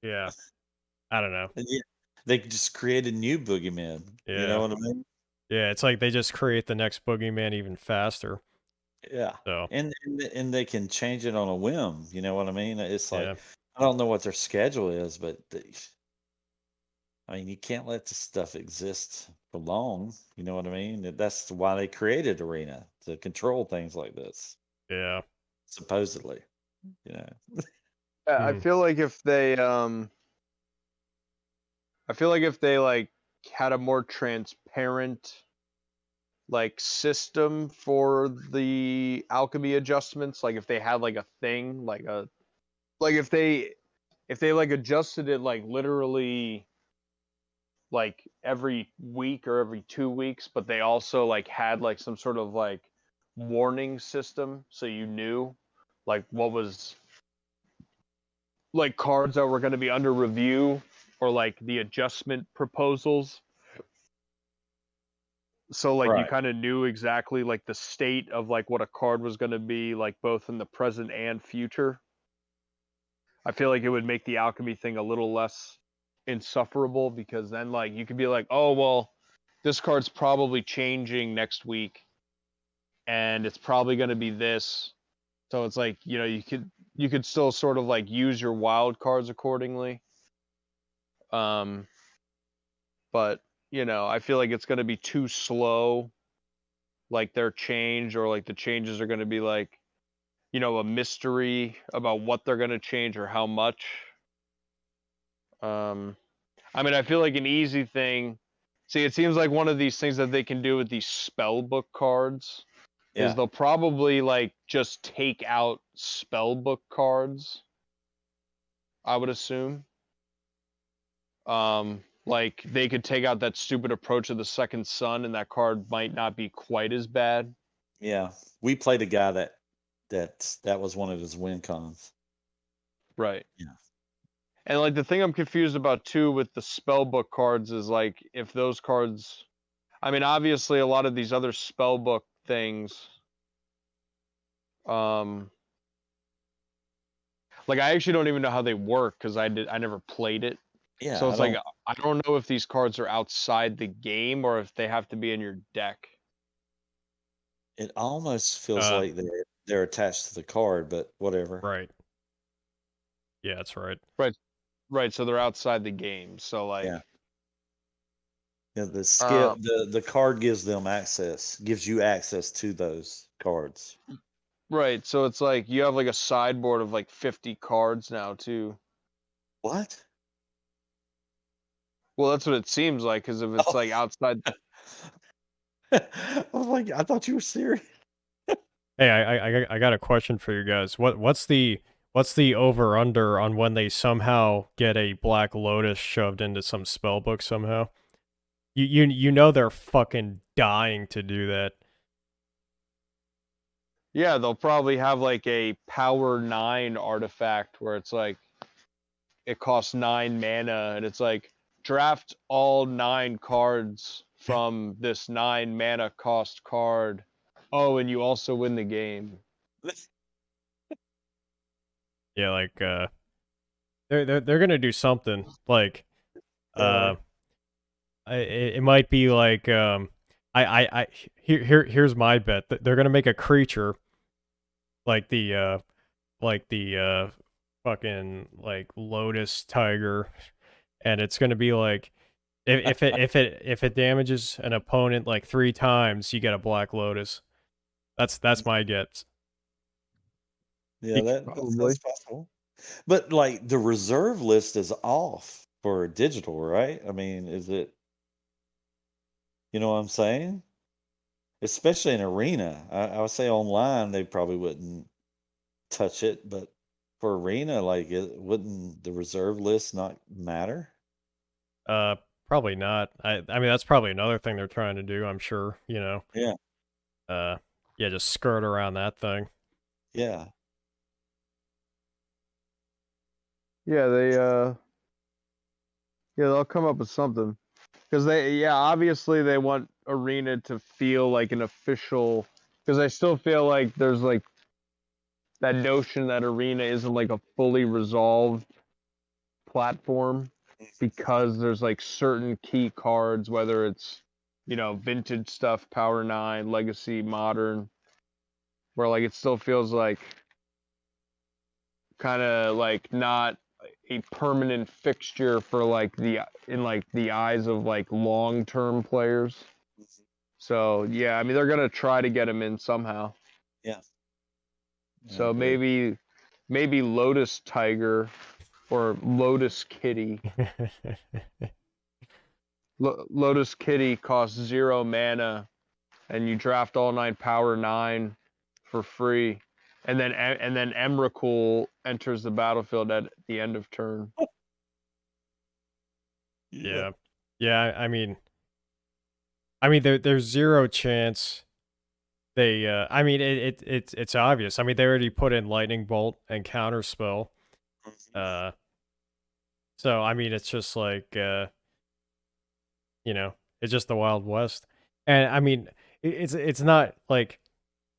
yeah, I don't know. Yeah. They just create a new boogeyman. You know Yeah. what I mean? Yeah, it's like they just create the next boogeyman even faster. Yeah. So And they can change it on a whim. You know what I mean? It's like yeah, I don't know what their schedule is, but I mean, you can't let this stuff exist for long. You know what I mean? That's why they created Arena to control things like this, yeah, supposedly. You know. Yeah, I Mhm. feel like if they like had a more transparent like system for the alchemy adjustments, like if they had like a thing, like if they like adjusted it like literally like every week or every 2 weeks, but they also like had like some sort of like warning system so you knew like what was like cards that were going to be under review or like the adjustment proposals. So like you Right. kind of knew exactly like the state of like what a card was going to be like both in the present and future. I feel like it would make the alchemy thing a little less insufferable because then like you could be like, "Oh, well, this card's probably changing next week and it's probably going to be this." So it's like, you could still sort of like use your wild cards accordingly. But I feel like it's going to be too slow, like their change, or like the changes are going to be like, a mystery about what they're going to change or how much. I mean, I feel like an easy thing. See, it seems like one of these things that they can do with these spell book cards is Yeah. they'll probably like just take out spell book cards, I would assume. Like they could take out that stupid approach of the second sun, and that card might not be quite as bad. Yeah. We played a guy that was one of his win cons. Right. Yeah. And like the thing I'm confused about too with the spellbook cards is like if those cards, I mean, obviously a lot of these other spellbook things, like I actually don't even know how they work because I never played it. Yeah. So it's like I don't know if these cards are outside the game or if they have to be in your deck. It almost feels like they're attached to the card, but whatever. right. Yeah, that's right. Right. So they're outside the game. So like, Yeah, the skill, the card gives you access to those cards. right. So it's like you have like a sideboard of like 50 cards now too. What? Well, that's what it seems like because if it's like outside. I was like, I thought you were serious. Hey, I got a question for you guys. What's the over under on when they somehow get a Black Lotus shoved into some spell book somehow? You know they're fucking dying to do that. Yeah, they'll probably have like a power 9 artifact where it's like it costs 9 mana and it's like draft all 9 cards from this 9 mana cost card. Oh, and you also win the game. Yeah, like they're gonna do something like it might be like here's my bet. They're gonna make a creature like the fucking like Lotus Tiger, and it's gonna be like if it damages an opponent like 3 times, you get a Black Lotus. That's my guess. Yeah, that's possible. But like the reserve list is off for digital, right? I mean, is it? You know what I'm saying? Especially in Arena. I would say online they probably wouldn't touch it, but for Arena, like, wouldn't the reserve list not matter? Probably not. I mean that's probably another thing they're trying to do, I'm sure, you know. Yeah, Yeah, just skirt around that thing. yeah. Yeah, they'll come up with something. Because obviously they want Arena to feel like an official, because I still feel like there's like that notion that Arena isn't like a fully resolved platform because there's like certain key cards, whether it's, you know, vintage stuff, Power 9, Legacy, Modern, where like it still feels like kind of like not a permanent fixture for like the eyes of like long-term players. So yeah, I mean they're gonna try to get him in somehow. Yeah. So maybe Lotus Tiger or Lotus Kitty. Lotus Kitty costs 0 mana, and you draft all 9 power 9 for free, and then Emrakul enters the battlefield at the end of turn. Yeah. I mean there's zero chance they I mean it's obvious. I mean they already put in Lightning Bolt and Counterspell. So I mean it's just like you know, it's just the Wild West. And I mean it's not like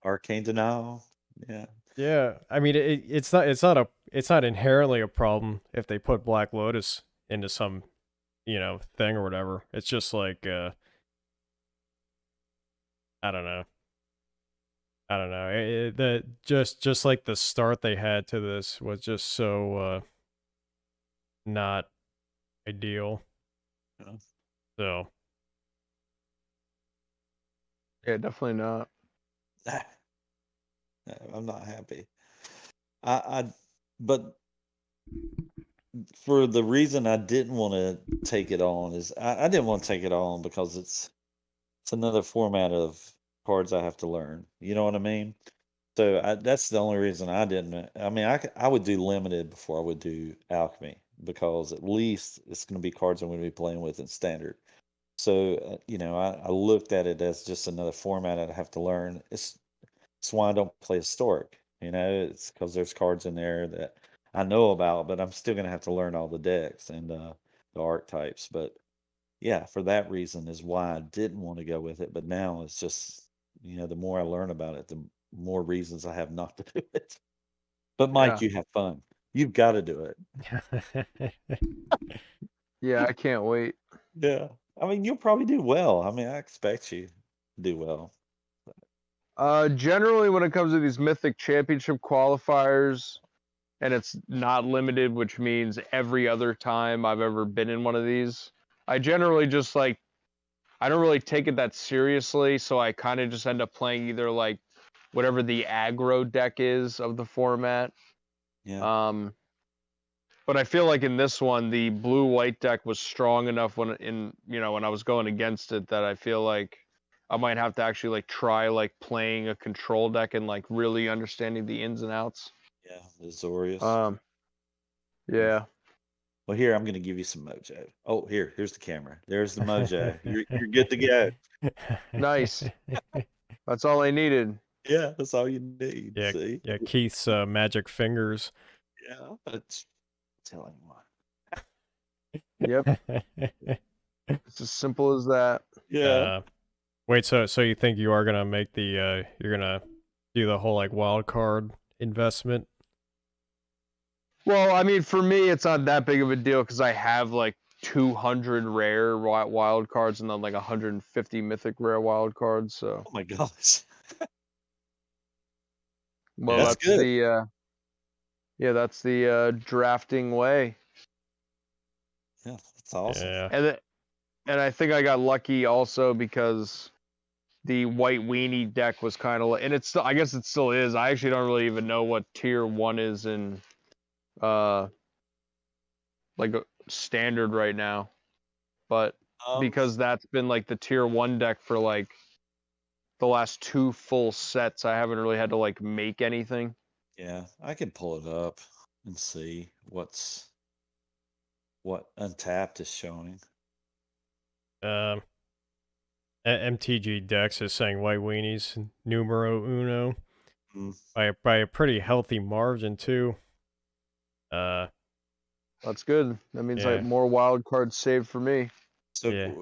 Arcane Denial. Yeah. Yeah, I mean it's not inherently a problem if they put Black Lotus into some, you know, thing or whatever. It's just like I don't know. Just like the start they had to this was just so not ideal. Yeah. So Yeah, definitely not. I'm not happy. But for the reason I didn't want to take it on is I didn't want to take it on because it's another format of cards I have to learn. You know what I mean? So that's the only reason I didn't. I mean, I would do limited before I would do alchemy because at least it's going to be cards I'm going to be playing with in standard. So you know, I looked at it as just another format I'd have to learn. It's why I don't play historic. You know, it's because there's cards in there that I know about, but I'm still going to have to learn all the decks and the archetypes. But yeah, for that reason is why I didn't want to go with it. But now it's just, you know, the more I learn about it, the more reasons I have not to do it. But Mike, Yeah. you have fun. You've got to do it. Yeah, I can't wait. Yeah. I mean, you'll probably do well. I mean, I expect you to do well. Generally when it comes to these Mythic Championship qualifiers, and it's not limited, which means every other time I've ever been in one of these, I generally just like, I don't really take it that seriously, so I kind of just end up playing either like whatever the aggro deck is of the format. Yeah. But I feel like in this one, the blue-white deck was strong enough when I was going against it that I feel like I might have to actually like try like playing a control deck and like really understanding the ins and outs. Yeah. The Zorius. Yeah. Well, here I'm going to give you some mojo. Oh, here's the camera. There's the mojo. You're good to go. Nice. That's all I needed. Yeah, that's all you need. Yeah, See? yeah. Keith's magic fingers. Yeah, that's telling you Yep, it's as simple as that. Yeah. Wait, so you think you are gonna make the you're gonna do the whole like wild card investment? Well, I mean, for me, it's not that big of a deal because I have like 200 rare wild cards and then like 150 mythic rare wild cards. So, Oh my gosh. well, That's that's good. the that's the drafting way. Yeah, that's awesome. Yeah. And I think I got lucky also because the white weenie deck was kind of, and it's still, I guess it still is. I actually don't really even know what tier 1 is in like a standard right now, but because that's been like the tier 1 deck for like the last 2 full sets, I haven't really had to like make anything. Yeah, I can pull it up and see what Untapped is showing. MTG Dex is saying white weenies numero uno Mm. by a pretty healthy margin too. That's good. That means Yeah. like more wild cards saved for me. So Yeah.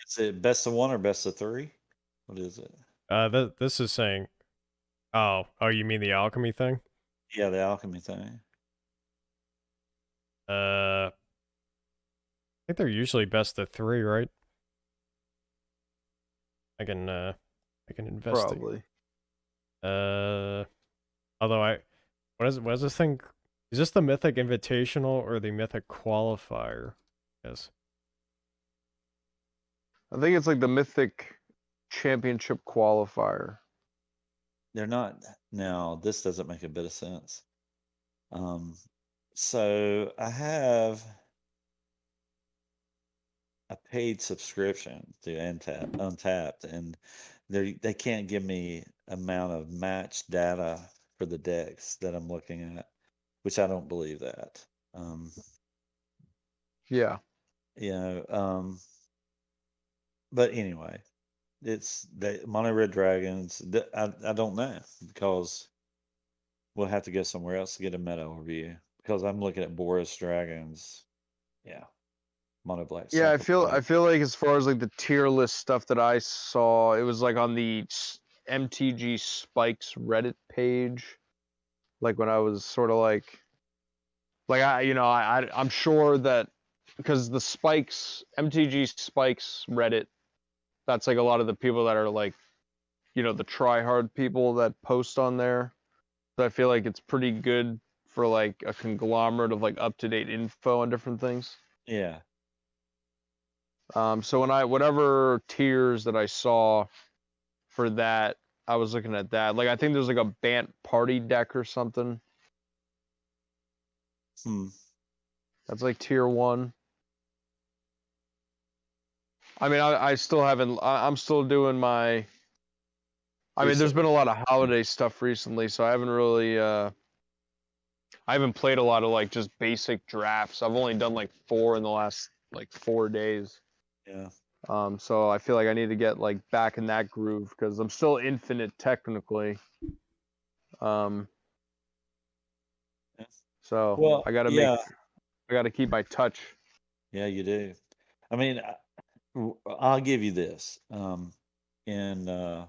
is it best of 1 or best of 3? What is it? This is saying, oh, you mean the alchemy thing? Yeah, the alchemy thing. I think they're usually best of 3, right? I can investigate. Probably. Although what is this thing? Is this the Mythic Invitational or the Mythic Qualifier? Yes. I think it's like the Mythic Championship qualifier. They're not. Now, this doesn't make a bit of sense. So I have a paid subscription to Untapped, and they can't give me amount of match data for the decks that I'm looking at, which I don't believe that. Yeah. You know, but anyway, it's the Mono Red Dragons. I don't know because we'll have to go somewhere else to get a meta overview because I'm looking at Boris Dragons. Yeah. Mono Black. Yeah, I Cycle feel like as far as like the tier list stuff that I saw, it was like on the MTG Spikes Reddit page. Like when I was sort of like I'm sure that because the MTG Spikes Reddit, that's like a lot of the people that are like, the try hard people that post on there. So I feel like it's pretty good for like a conglomerate of like up to date info on different things. Yeah. So whatever tiers that I saw for that, I was looking at that. Like I think there's like a Bant party deck or something. That's like tier 1. I mean, I still haven't. I'm still doing my. I mean, there's been a lot of holiday stuff recently, so I haven't really. I haven't played a lot of like just basic drafts. I've only done like 4 in the last like 4 days. Yeah. So I feel like I need to get like back in that groove because I'm still infinite technically. So Well, I gotta keep my touch. Yeah, you do. I mean, I'll give you this. In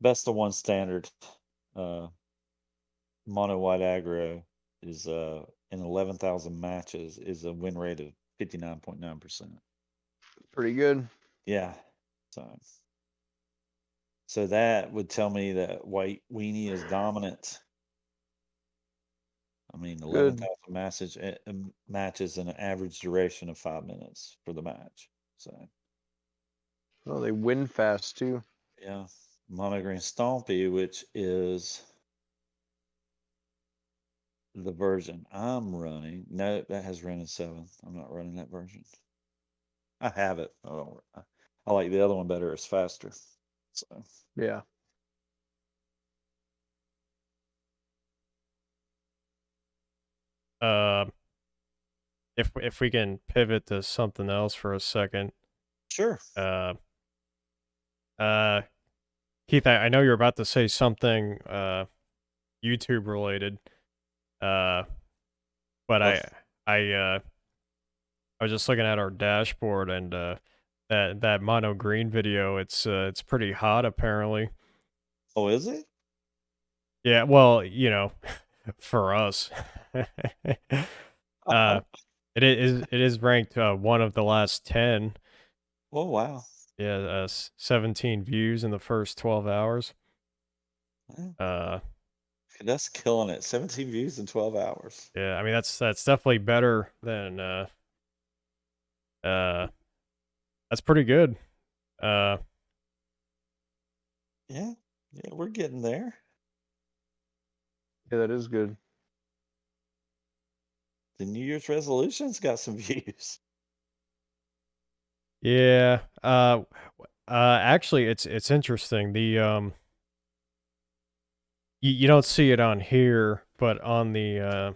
best of 1 standard, mono white aggro is in 11,000 matches is a win rate of 59.9%. Pretty good. Yeah. So that would tell me that white weenie is dominant. I mean, 11,000 matches in an average duration of 5 minutes for the match. So. Oh, they win fast too. Yeah. Mono Green Stompy, which is the version I'm running. No, that has Ren in 7. I'm not running that version. I have it. I like the other one better. It's faster. So. Yeah. If we can pivot to something else for a second. Sure. Keith, I know you're about to say something YouTube related, but Oh, I was just looking at our dashboard and that mono green video. It's pretty hot apparently. oh, is it? Yeah, well, for us, uh, it is ranked one of the last 10. Oh, wow. Yeah, 17 views in the first 12 hours. Yeah, Uh, that's killing it. 17 views in 12 hours. yeah, I mean that's definitely better than that's pretty good. Uh, Yeah, yeah, we're getting there. Yeah, that is good. The New Year's resolutions got some views. yeah. Actually, it's interesting. You don't see it on here, but on the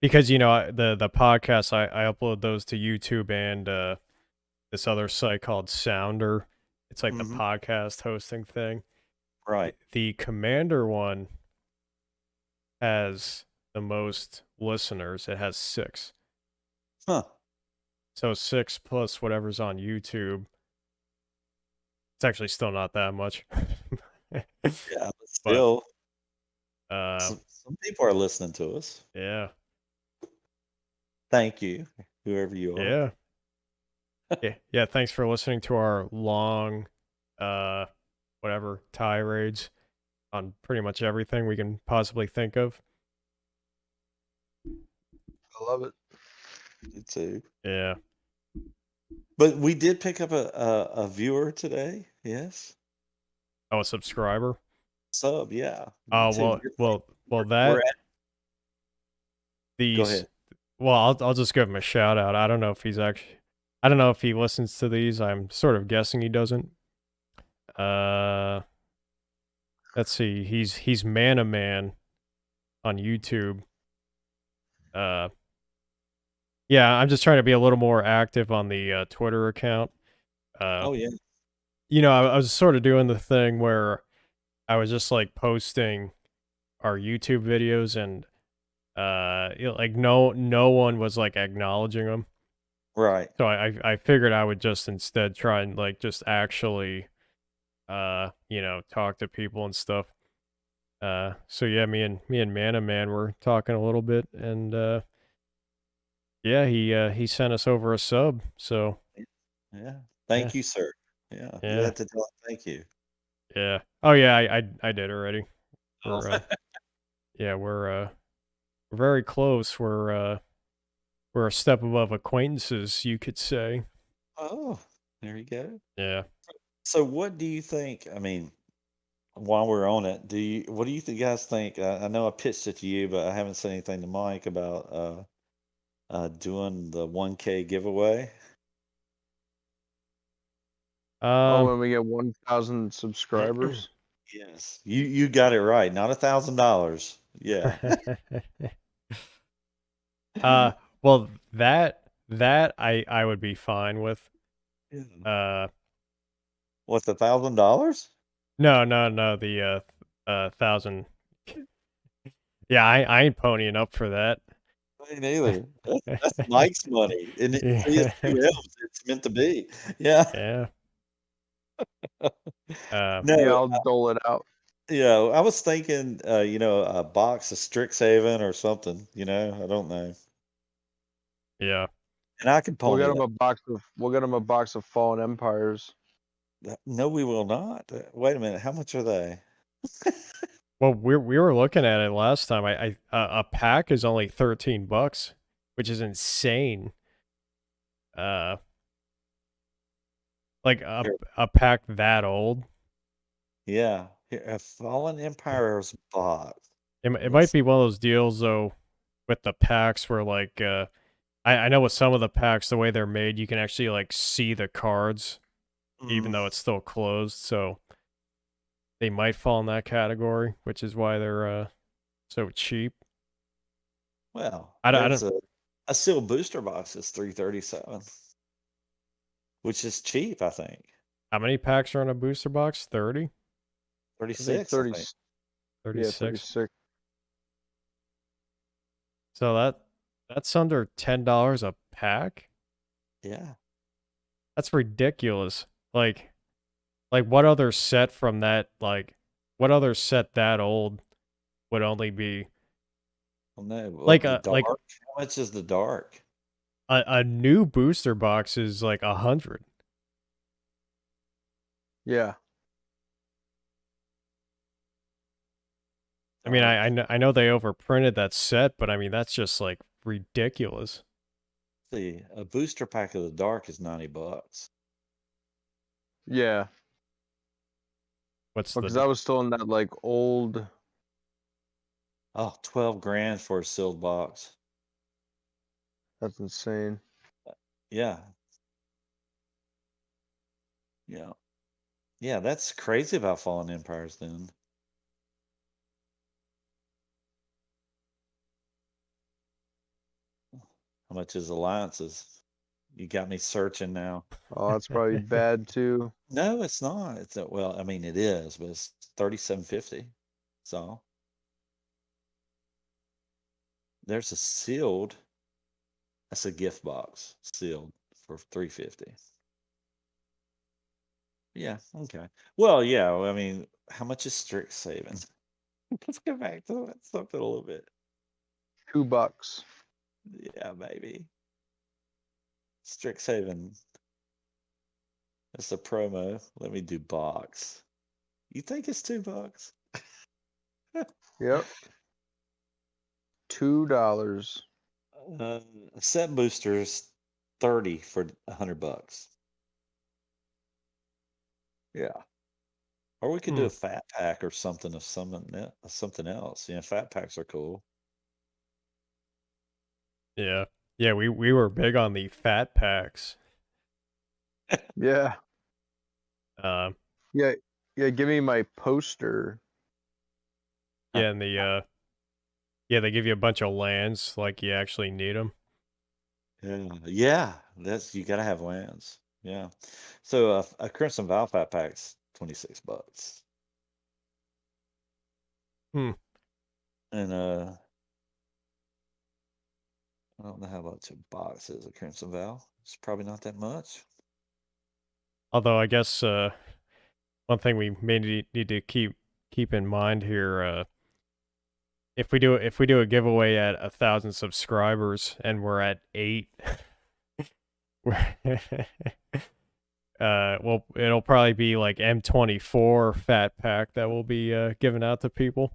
because the podcast I upload those to YouTube and this other site called Sounder. It's like the Mhm. podcast hosting thing. Right. The Commander one has the most listeners. It has 6. Huh. So 6 plus whatever's on YouTube. It's actually still not that much. Yeah, but But still, uh, some people are listening to us. yeah, Thank you, whoever you are. yeah, yeah. Thanks for listening to our long, whatever tirades on pretty much everything we can possibly think of. I love it. Me too. Yeah. But we did pick up a viewer today. Yes. Oh, a subscriber. Sub, yeah. Oh To well, your well, well. we're That at, go these. ahead. Well, I'll just give him a shout out. I don't know if he's actually. I don't know if he listens to these. I'm sort of guessing he doesn't. Uh, let's see. He's Man a Man on YouTube. Uh, yeah. I'm just trying to be a little more active on the Twitter account. Uh, Oh yeah. I was sort of doing the thing where I was just like posting our YouTube videos and like no one was like acknowledging them. Right. So I figured I would just instead try and like just actually talk to people and stuff. So yeah, me and Mana Man were talking a little bit and yeah, he sent us over a sub. So Yeah. yeah, Thank you, sir. Yeah. You yeah, have to tell him thank you. yeah. Oh yeah, I did already. Oh. We're yeah, we're very close. We're a step above acquaintances, you could say. Oh, there you go. Yeah. So what do you think? I mean, while we're on it, what do you guys think? I know I pitched it to you, but I haven't said anything to Mike about doing the 1K giveaway. Oh, Um when we get 1,000 subscribers. Yes, you got it right. Not $1,000. Yeah. well that I would be fine with. Uh What's $1,000? no, the 1,000. Yeah, I ain't ponying up for that. Me neither. That's Mike's money, and see, it's Yeah. two M's. It's meant to be. Yeah. Yeah. Yeah, No. I'll dole it out. Yeah, I was thinking, a box of Strixhaven or something. I don't know, Yeah. and I can We'll get pony him up. a box of Fallen Empires. No, we will not. Wait a minute. How much are they? Well, we were looking at it last time. A pack is only $13, which is insane. Uh like Here, a pack that old. yeah, here, a Fallen Empires box. It might Let's. be one of those deals though with the packs where like I know with some of the packs the way they're made you can actually like see the cards even though it's still closed, so they might fall in that category, which is why they're so cheap. Well, I there's don't a sealed booster box is $337, which is cheap, I think. how many packs are in a booster box? 30? 36, I 30, think. 36. 36. So that's under $10 a pack? Yeah. That's ridiculous. Like what other set from that, what other set that old would only be Well, no, like the a dark. How much is the dark? a new booster box is like 100. Yeah. I mean, Dark. I know they overprinted that set, but I mean that's just like ridiculous. See, a booster pack of the dark is $90. Yeah. What's Because the I was still in that like old. Oh, 12 grand for a sealed box. That's insane. Yeah. Yeah. Yeah, that's crazy about Fallen Empires then. How much is Alliances? You got me searching now. Oh, that's probably bad too. No, it's not. It's well, I mean it is, but it's $37.50. So there's a sealed. That's a gift box sealed for $350. Yeah, okay. Well, yeah, I mean, how much is Strixhaven? Let's go back to that something a little bit. $2. Yeah, maybe. Strixhaven. That's a promo. Let me do box. You think it's $2? Yep. $2. Set boosters 30 for $100. Yeah. Or we could do a fat pack or something of something else. You know, fat packs are cool. Yeah. Yeah, we were big on the fat packs. Yeah. Um Yeah. Yeah. Give me my poster. yeah, and yeah, they give you a bunch of lands like you actually need them. Yeah, that's you gotta have lands. Yeah. So a Crimson Vow fat pack's $26. Hmm. And I don't know how much a box is a Crimson Vow. It's probably not that much. Although I guess one thing we may need to keep in mind here, if we do a giveaway at 1,000 subscribers and we're at 8, well, it'll probably be like M24 fat pack that will be given out to people.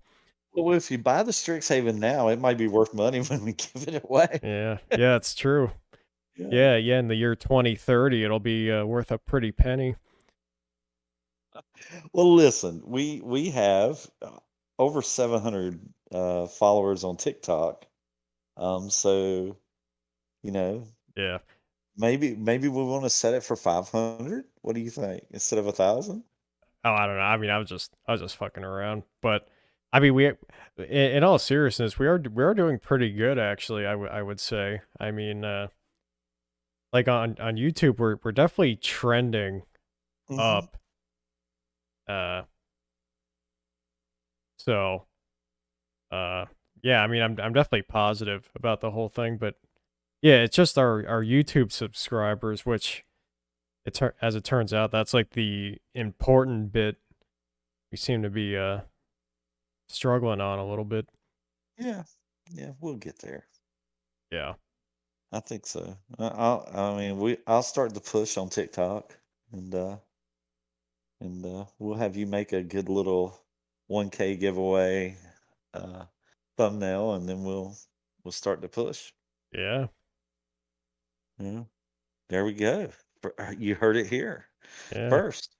Well, if you buy the Strixhaven now, it might be worth money when we give it away. Yeah, it's true. Yeah, in the year 2030, it'll be worth a pretty penny. Well, listen, we have over 700 followers on TikTok. So you know, Yeah. maybe we want to set it for 500. What do you think instead of 1,000? Oh, I don't know. I mean, I was just fucking around, but I mean, in all seriousness, we are doing pretty good actually. I would say. I mean, like on YouTube, we're definitely trending up. So, yeah. I mean, I'm definitely positive about the whole thing, but yeah, it's just our YouTube subscribers, which as it turns out, that's like the important bit we seem to be struggling on a little bit. Yeah, we'll get there. Yeah. I think so. I'll start the push on TikTok, and we'll have you make a good little 1K giveaway thumbnail, and then we'll start the push. Yeah. Yeah, there we go. You heard it here first.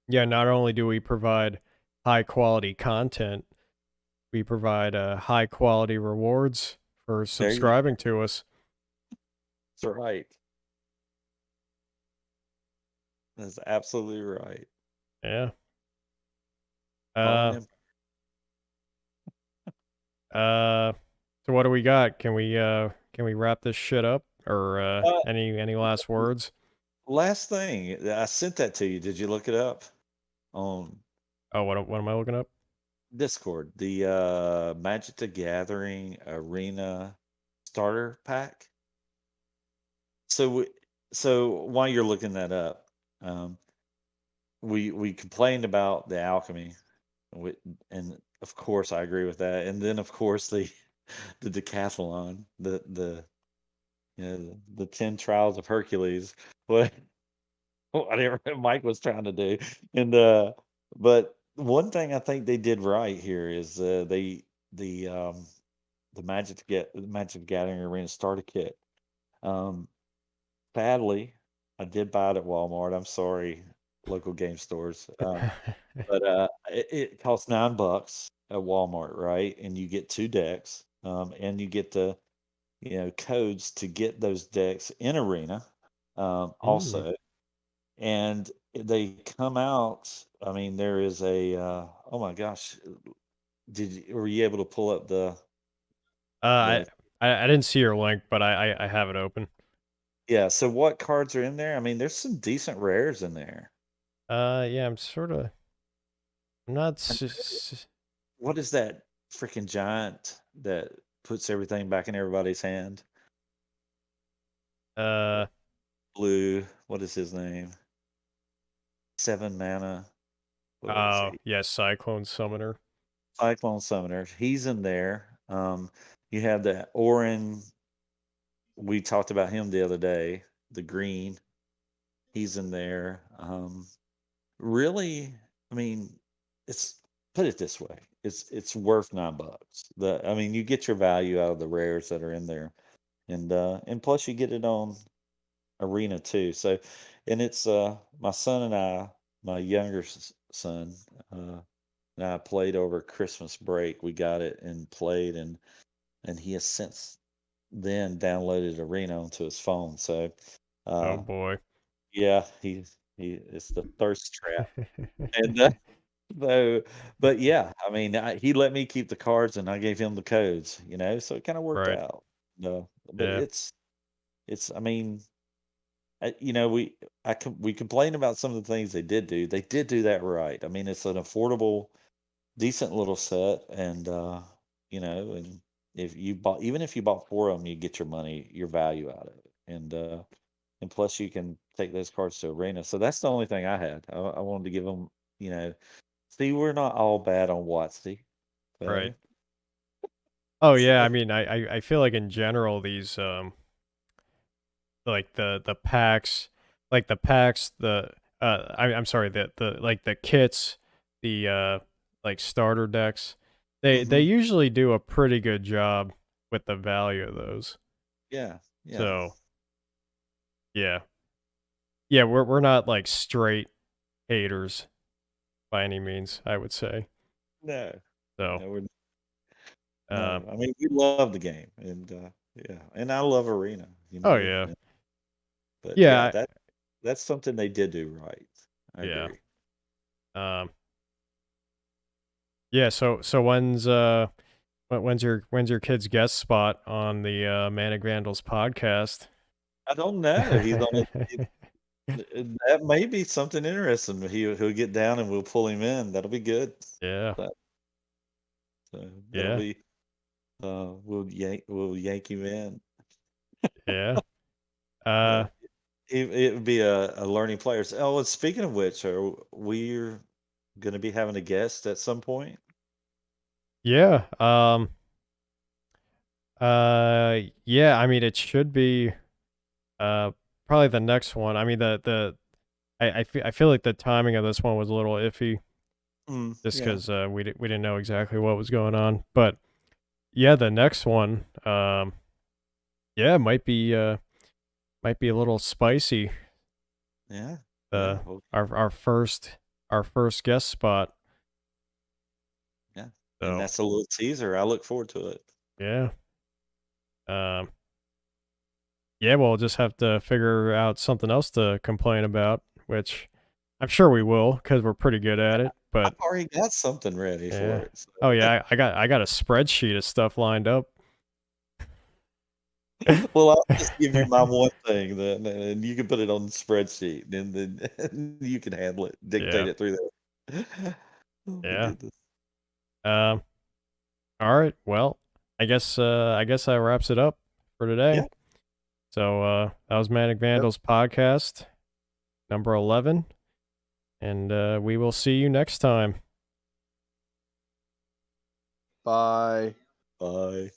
Yeah, not only do we provide high quality content, we provide high quality rewards for subscribing to us. That's right. That's absolutely right. Yeah. So what do we got? Can we wrap this shit up, or any last words? Last thing, I sent that to you. Did you look it up? on Oh, what am I looking up? Discord. The Magic the Gathering Arena starter pack. So while you're looking that up, um, we complained about the alchemy, and of course I agree with that. And then of course the decathlon, the 10 trials of Hercules, what whatever Mike was trying to do. And but one thing I think they did right here is the Magic the Gathering Arena starter kit. Um, Sadly, I did buy it at Walmart. I'm sorry, local game stores. But it costs $9 at Walmart, right? And you get 2 decks, and you get the codes to get those decks in Arena, Mm. also. And they come out. I mean, there is a oh my gosh, were you able to pull up Uh, the I didn't see your link, but I have it open. yeah? So what cards are in there? I mean, there's some decent rares in there. Yeah, I'm not. What is that freaking giant that puts everything back in everybody's hand? Uh, Blue. What is his name? 7 mana. What is oh he? yeah, Cyclone Summoner. Cyclone Summoner. He's in there. You have the Orin. We talked about him the other day. The green. He's in there. Really, I mean, it's put it this way. It's worth $9. I mean, you get your value out of the rares that are in there. And plus you get it on Arena too. So, and it's my son and I, my younger son, and I played over Christmas break. We got it and played, and he has since then downloaded Arena onto his phone. So, Oh uh, boy. yeah, he it's the thirst trap. And so, but yeah, I mean, he let me keep the cards, and I gave him the codes. So it kind of worked Right. out. No, but Yeah. it's. I mean, we complain about some of the things they did do. They did do that right. I mean, it's an affordable, decent little set, and even if you bought 4 of them, you get your money, your value out of it, and plus you can take those cards to Arena. So that's the only thing I had. I wanted to give them, you know, see, we're not all bad on Watsy. Right. So, Oh yeah, so I mean, I feel like in general these like the packs, like the packs, I'm sorry, the like the kits, the like starter decks, they mhm, usually do a pretty good job with the value of those. yeah, yeah, So yeah, yeah, we're not like straight haters by any means, I would say. no, So no, um, no. I mean, we love the game, and yeah, and I love Arena. oh yeah, But yeah, yeah, that's something they did do right. I yeah, agree. um, yeah. So when's your kid's guest spot on the Manic Vandals podcast? I don't know. He's on that may be something interesting. He'll get down and we'll pull him in. That'll be good. Yeah, That that'll yeah, be we'll yank him in. yeah. Uh, But it would be a learning player. Oh, and speaking of which, are we going to be having a guest at some point? yeah. Yeah. I mean, it should be uh probably the next one. I mean, I feel like the timing of this one was a little iffy, just Yeah. because we didn't know exactly what was going on. But yeah, the next one, yeah, might be a little spicy. Yeah. Uh, Yeah. Well, our first guest spot. yeah. And So that's a little teaser. I look forward to it. yeah. Um, yeah, we'll just have to figure out something else to complain about, which I'm sure we will because we're pretty good at it. I've But already got something ready for yeah. it. So. Oh yeah, I got a spreadsheet of stuff lined up. Well, I'll just give you my one thing then, and you can put it on the spreadsheet, and then you can handle it, dictate Yeah. it through there. Oh my Yeah. goodness. All right. Well, I guess that wraps it up for today. Yeah. So that was Manic Vandals Podcast number 11, and we will see you next time. Bye. Bye.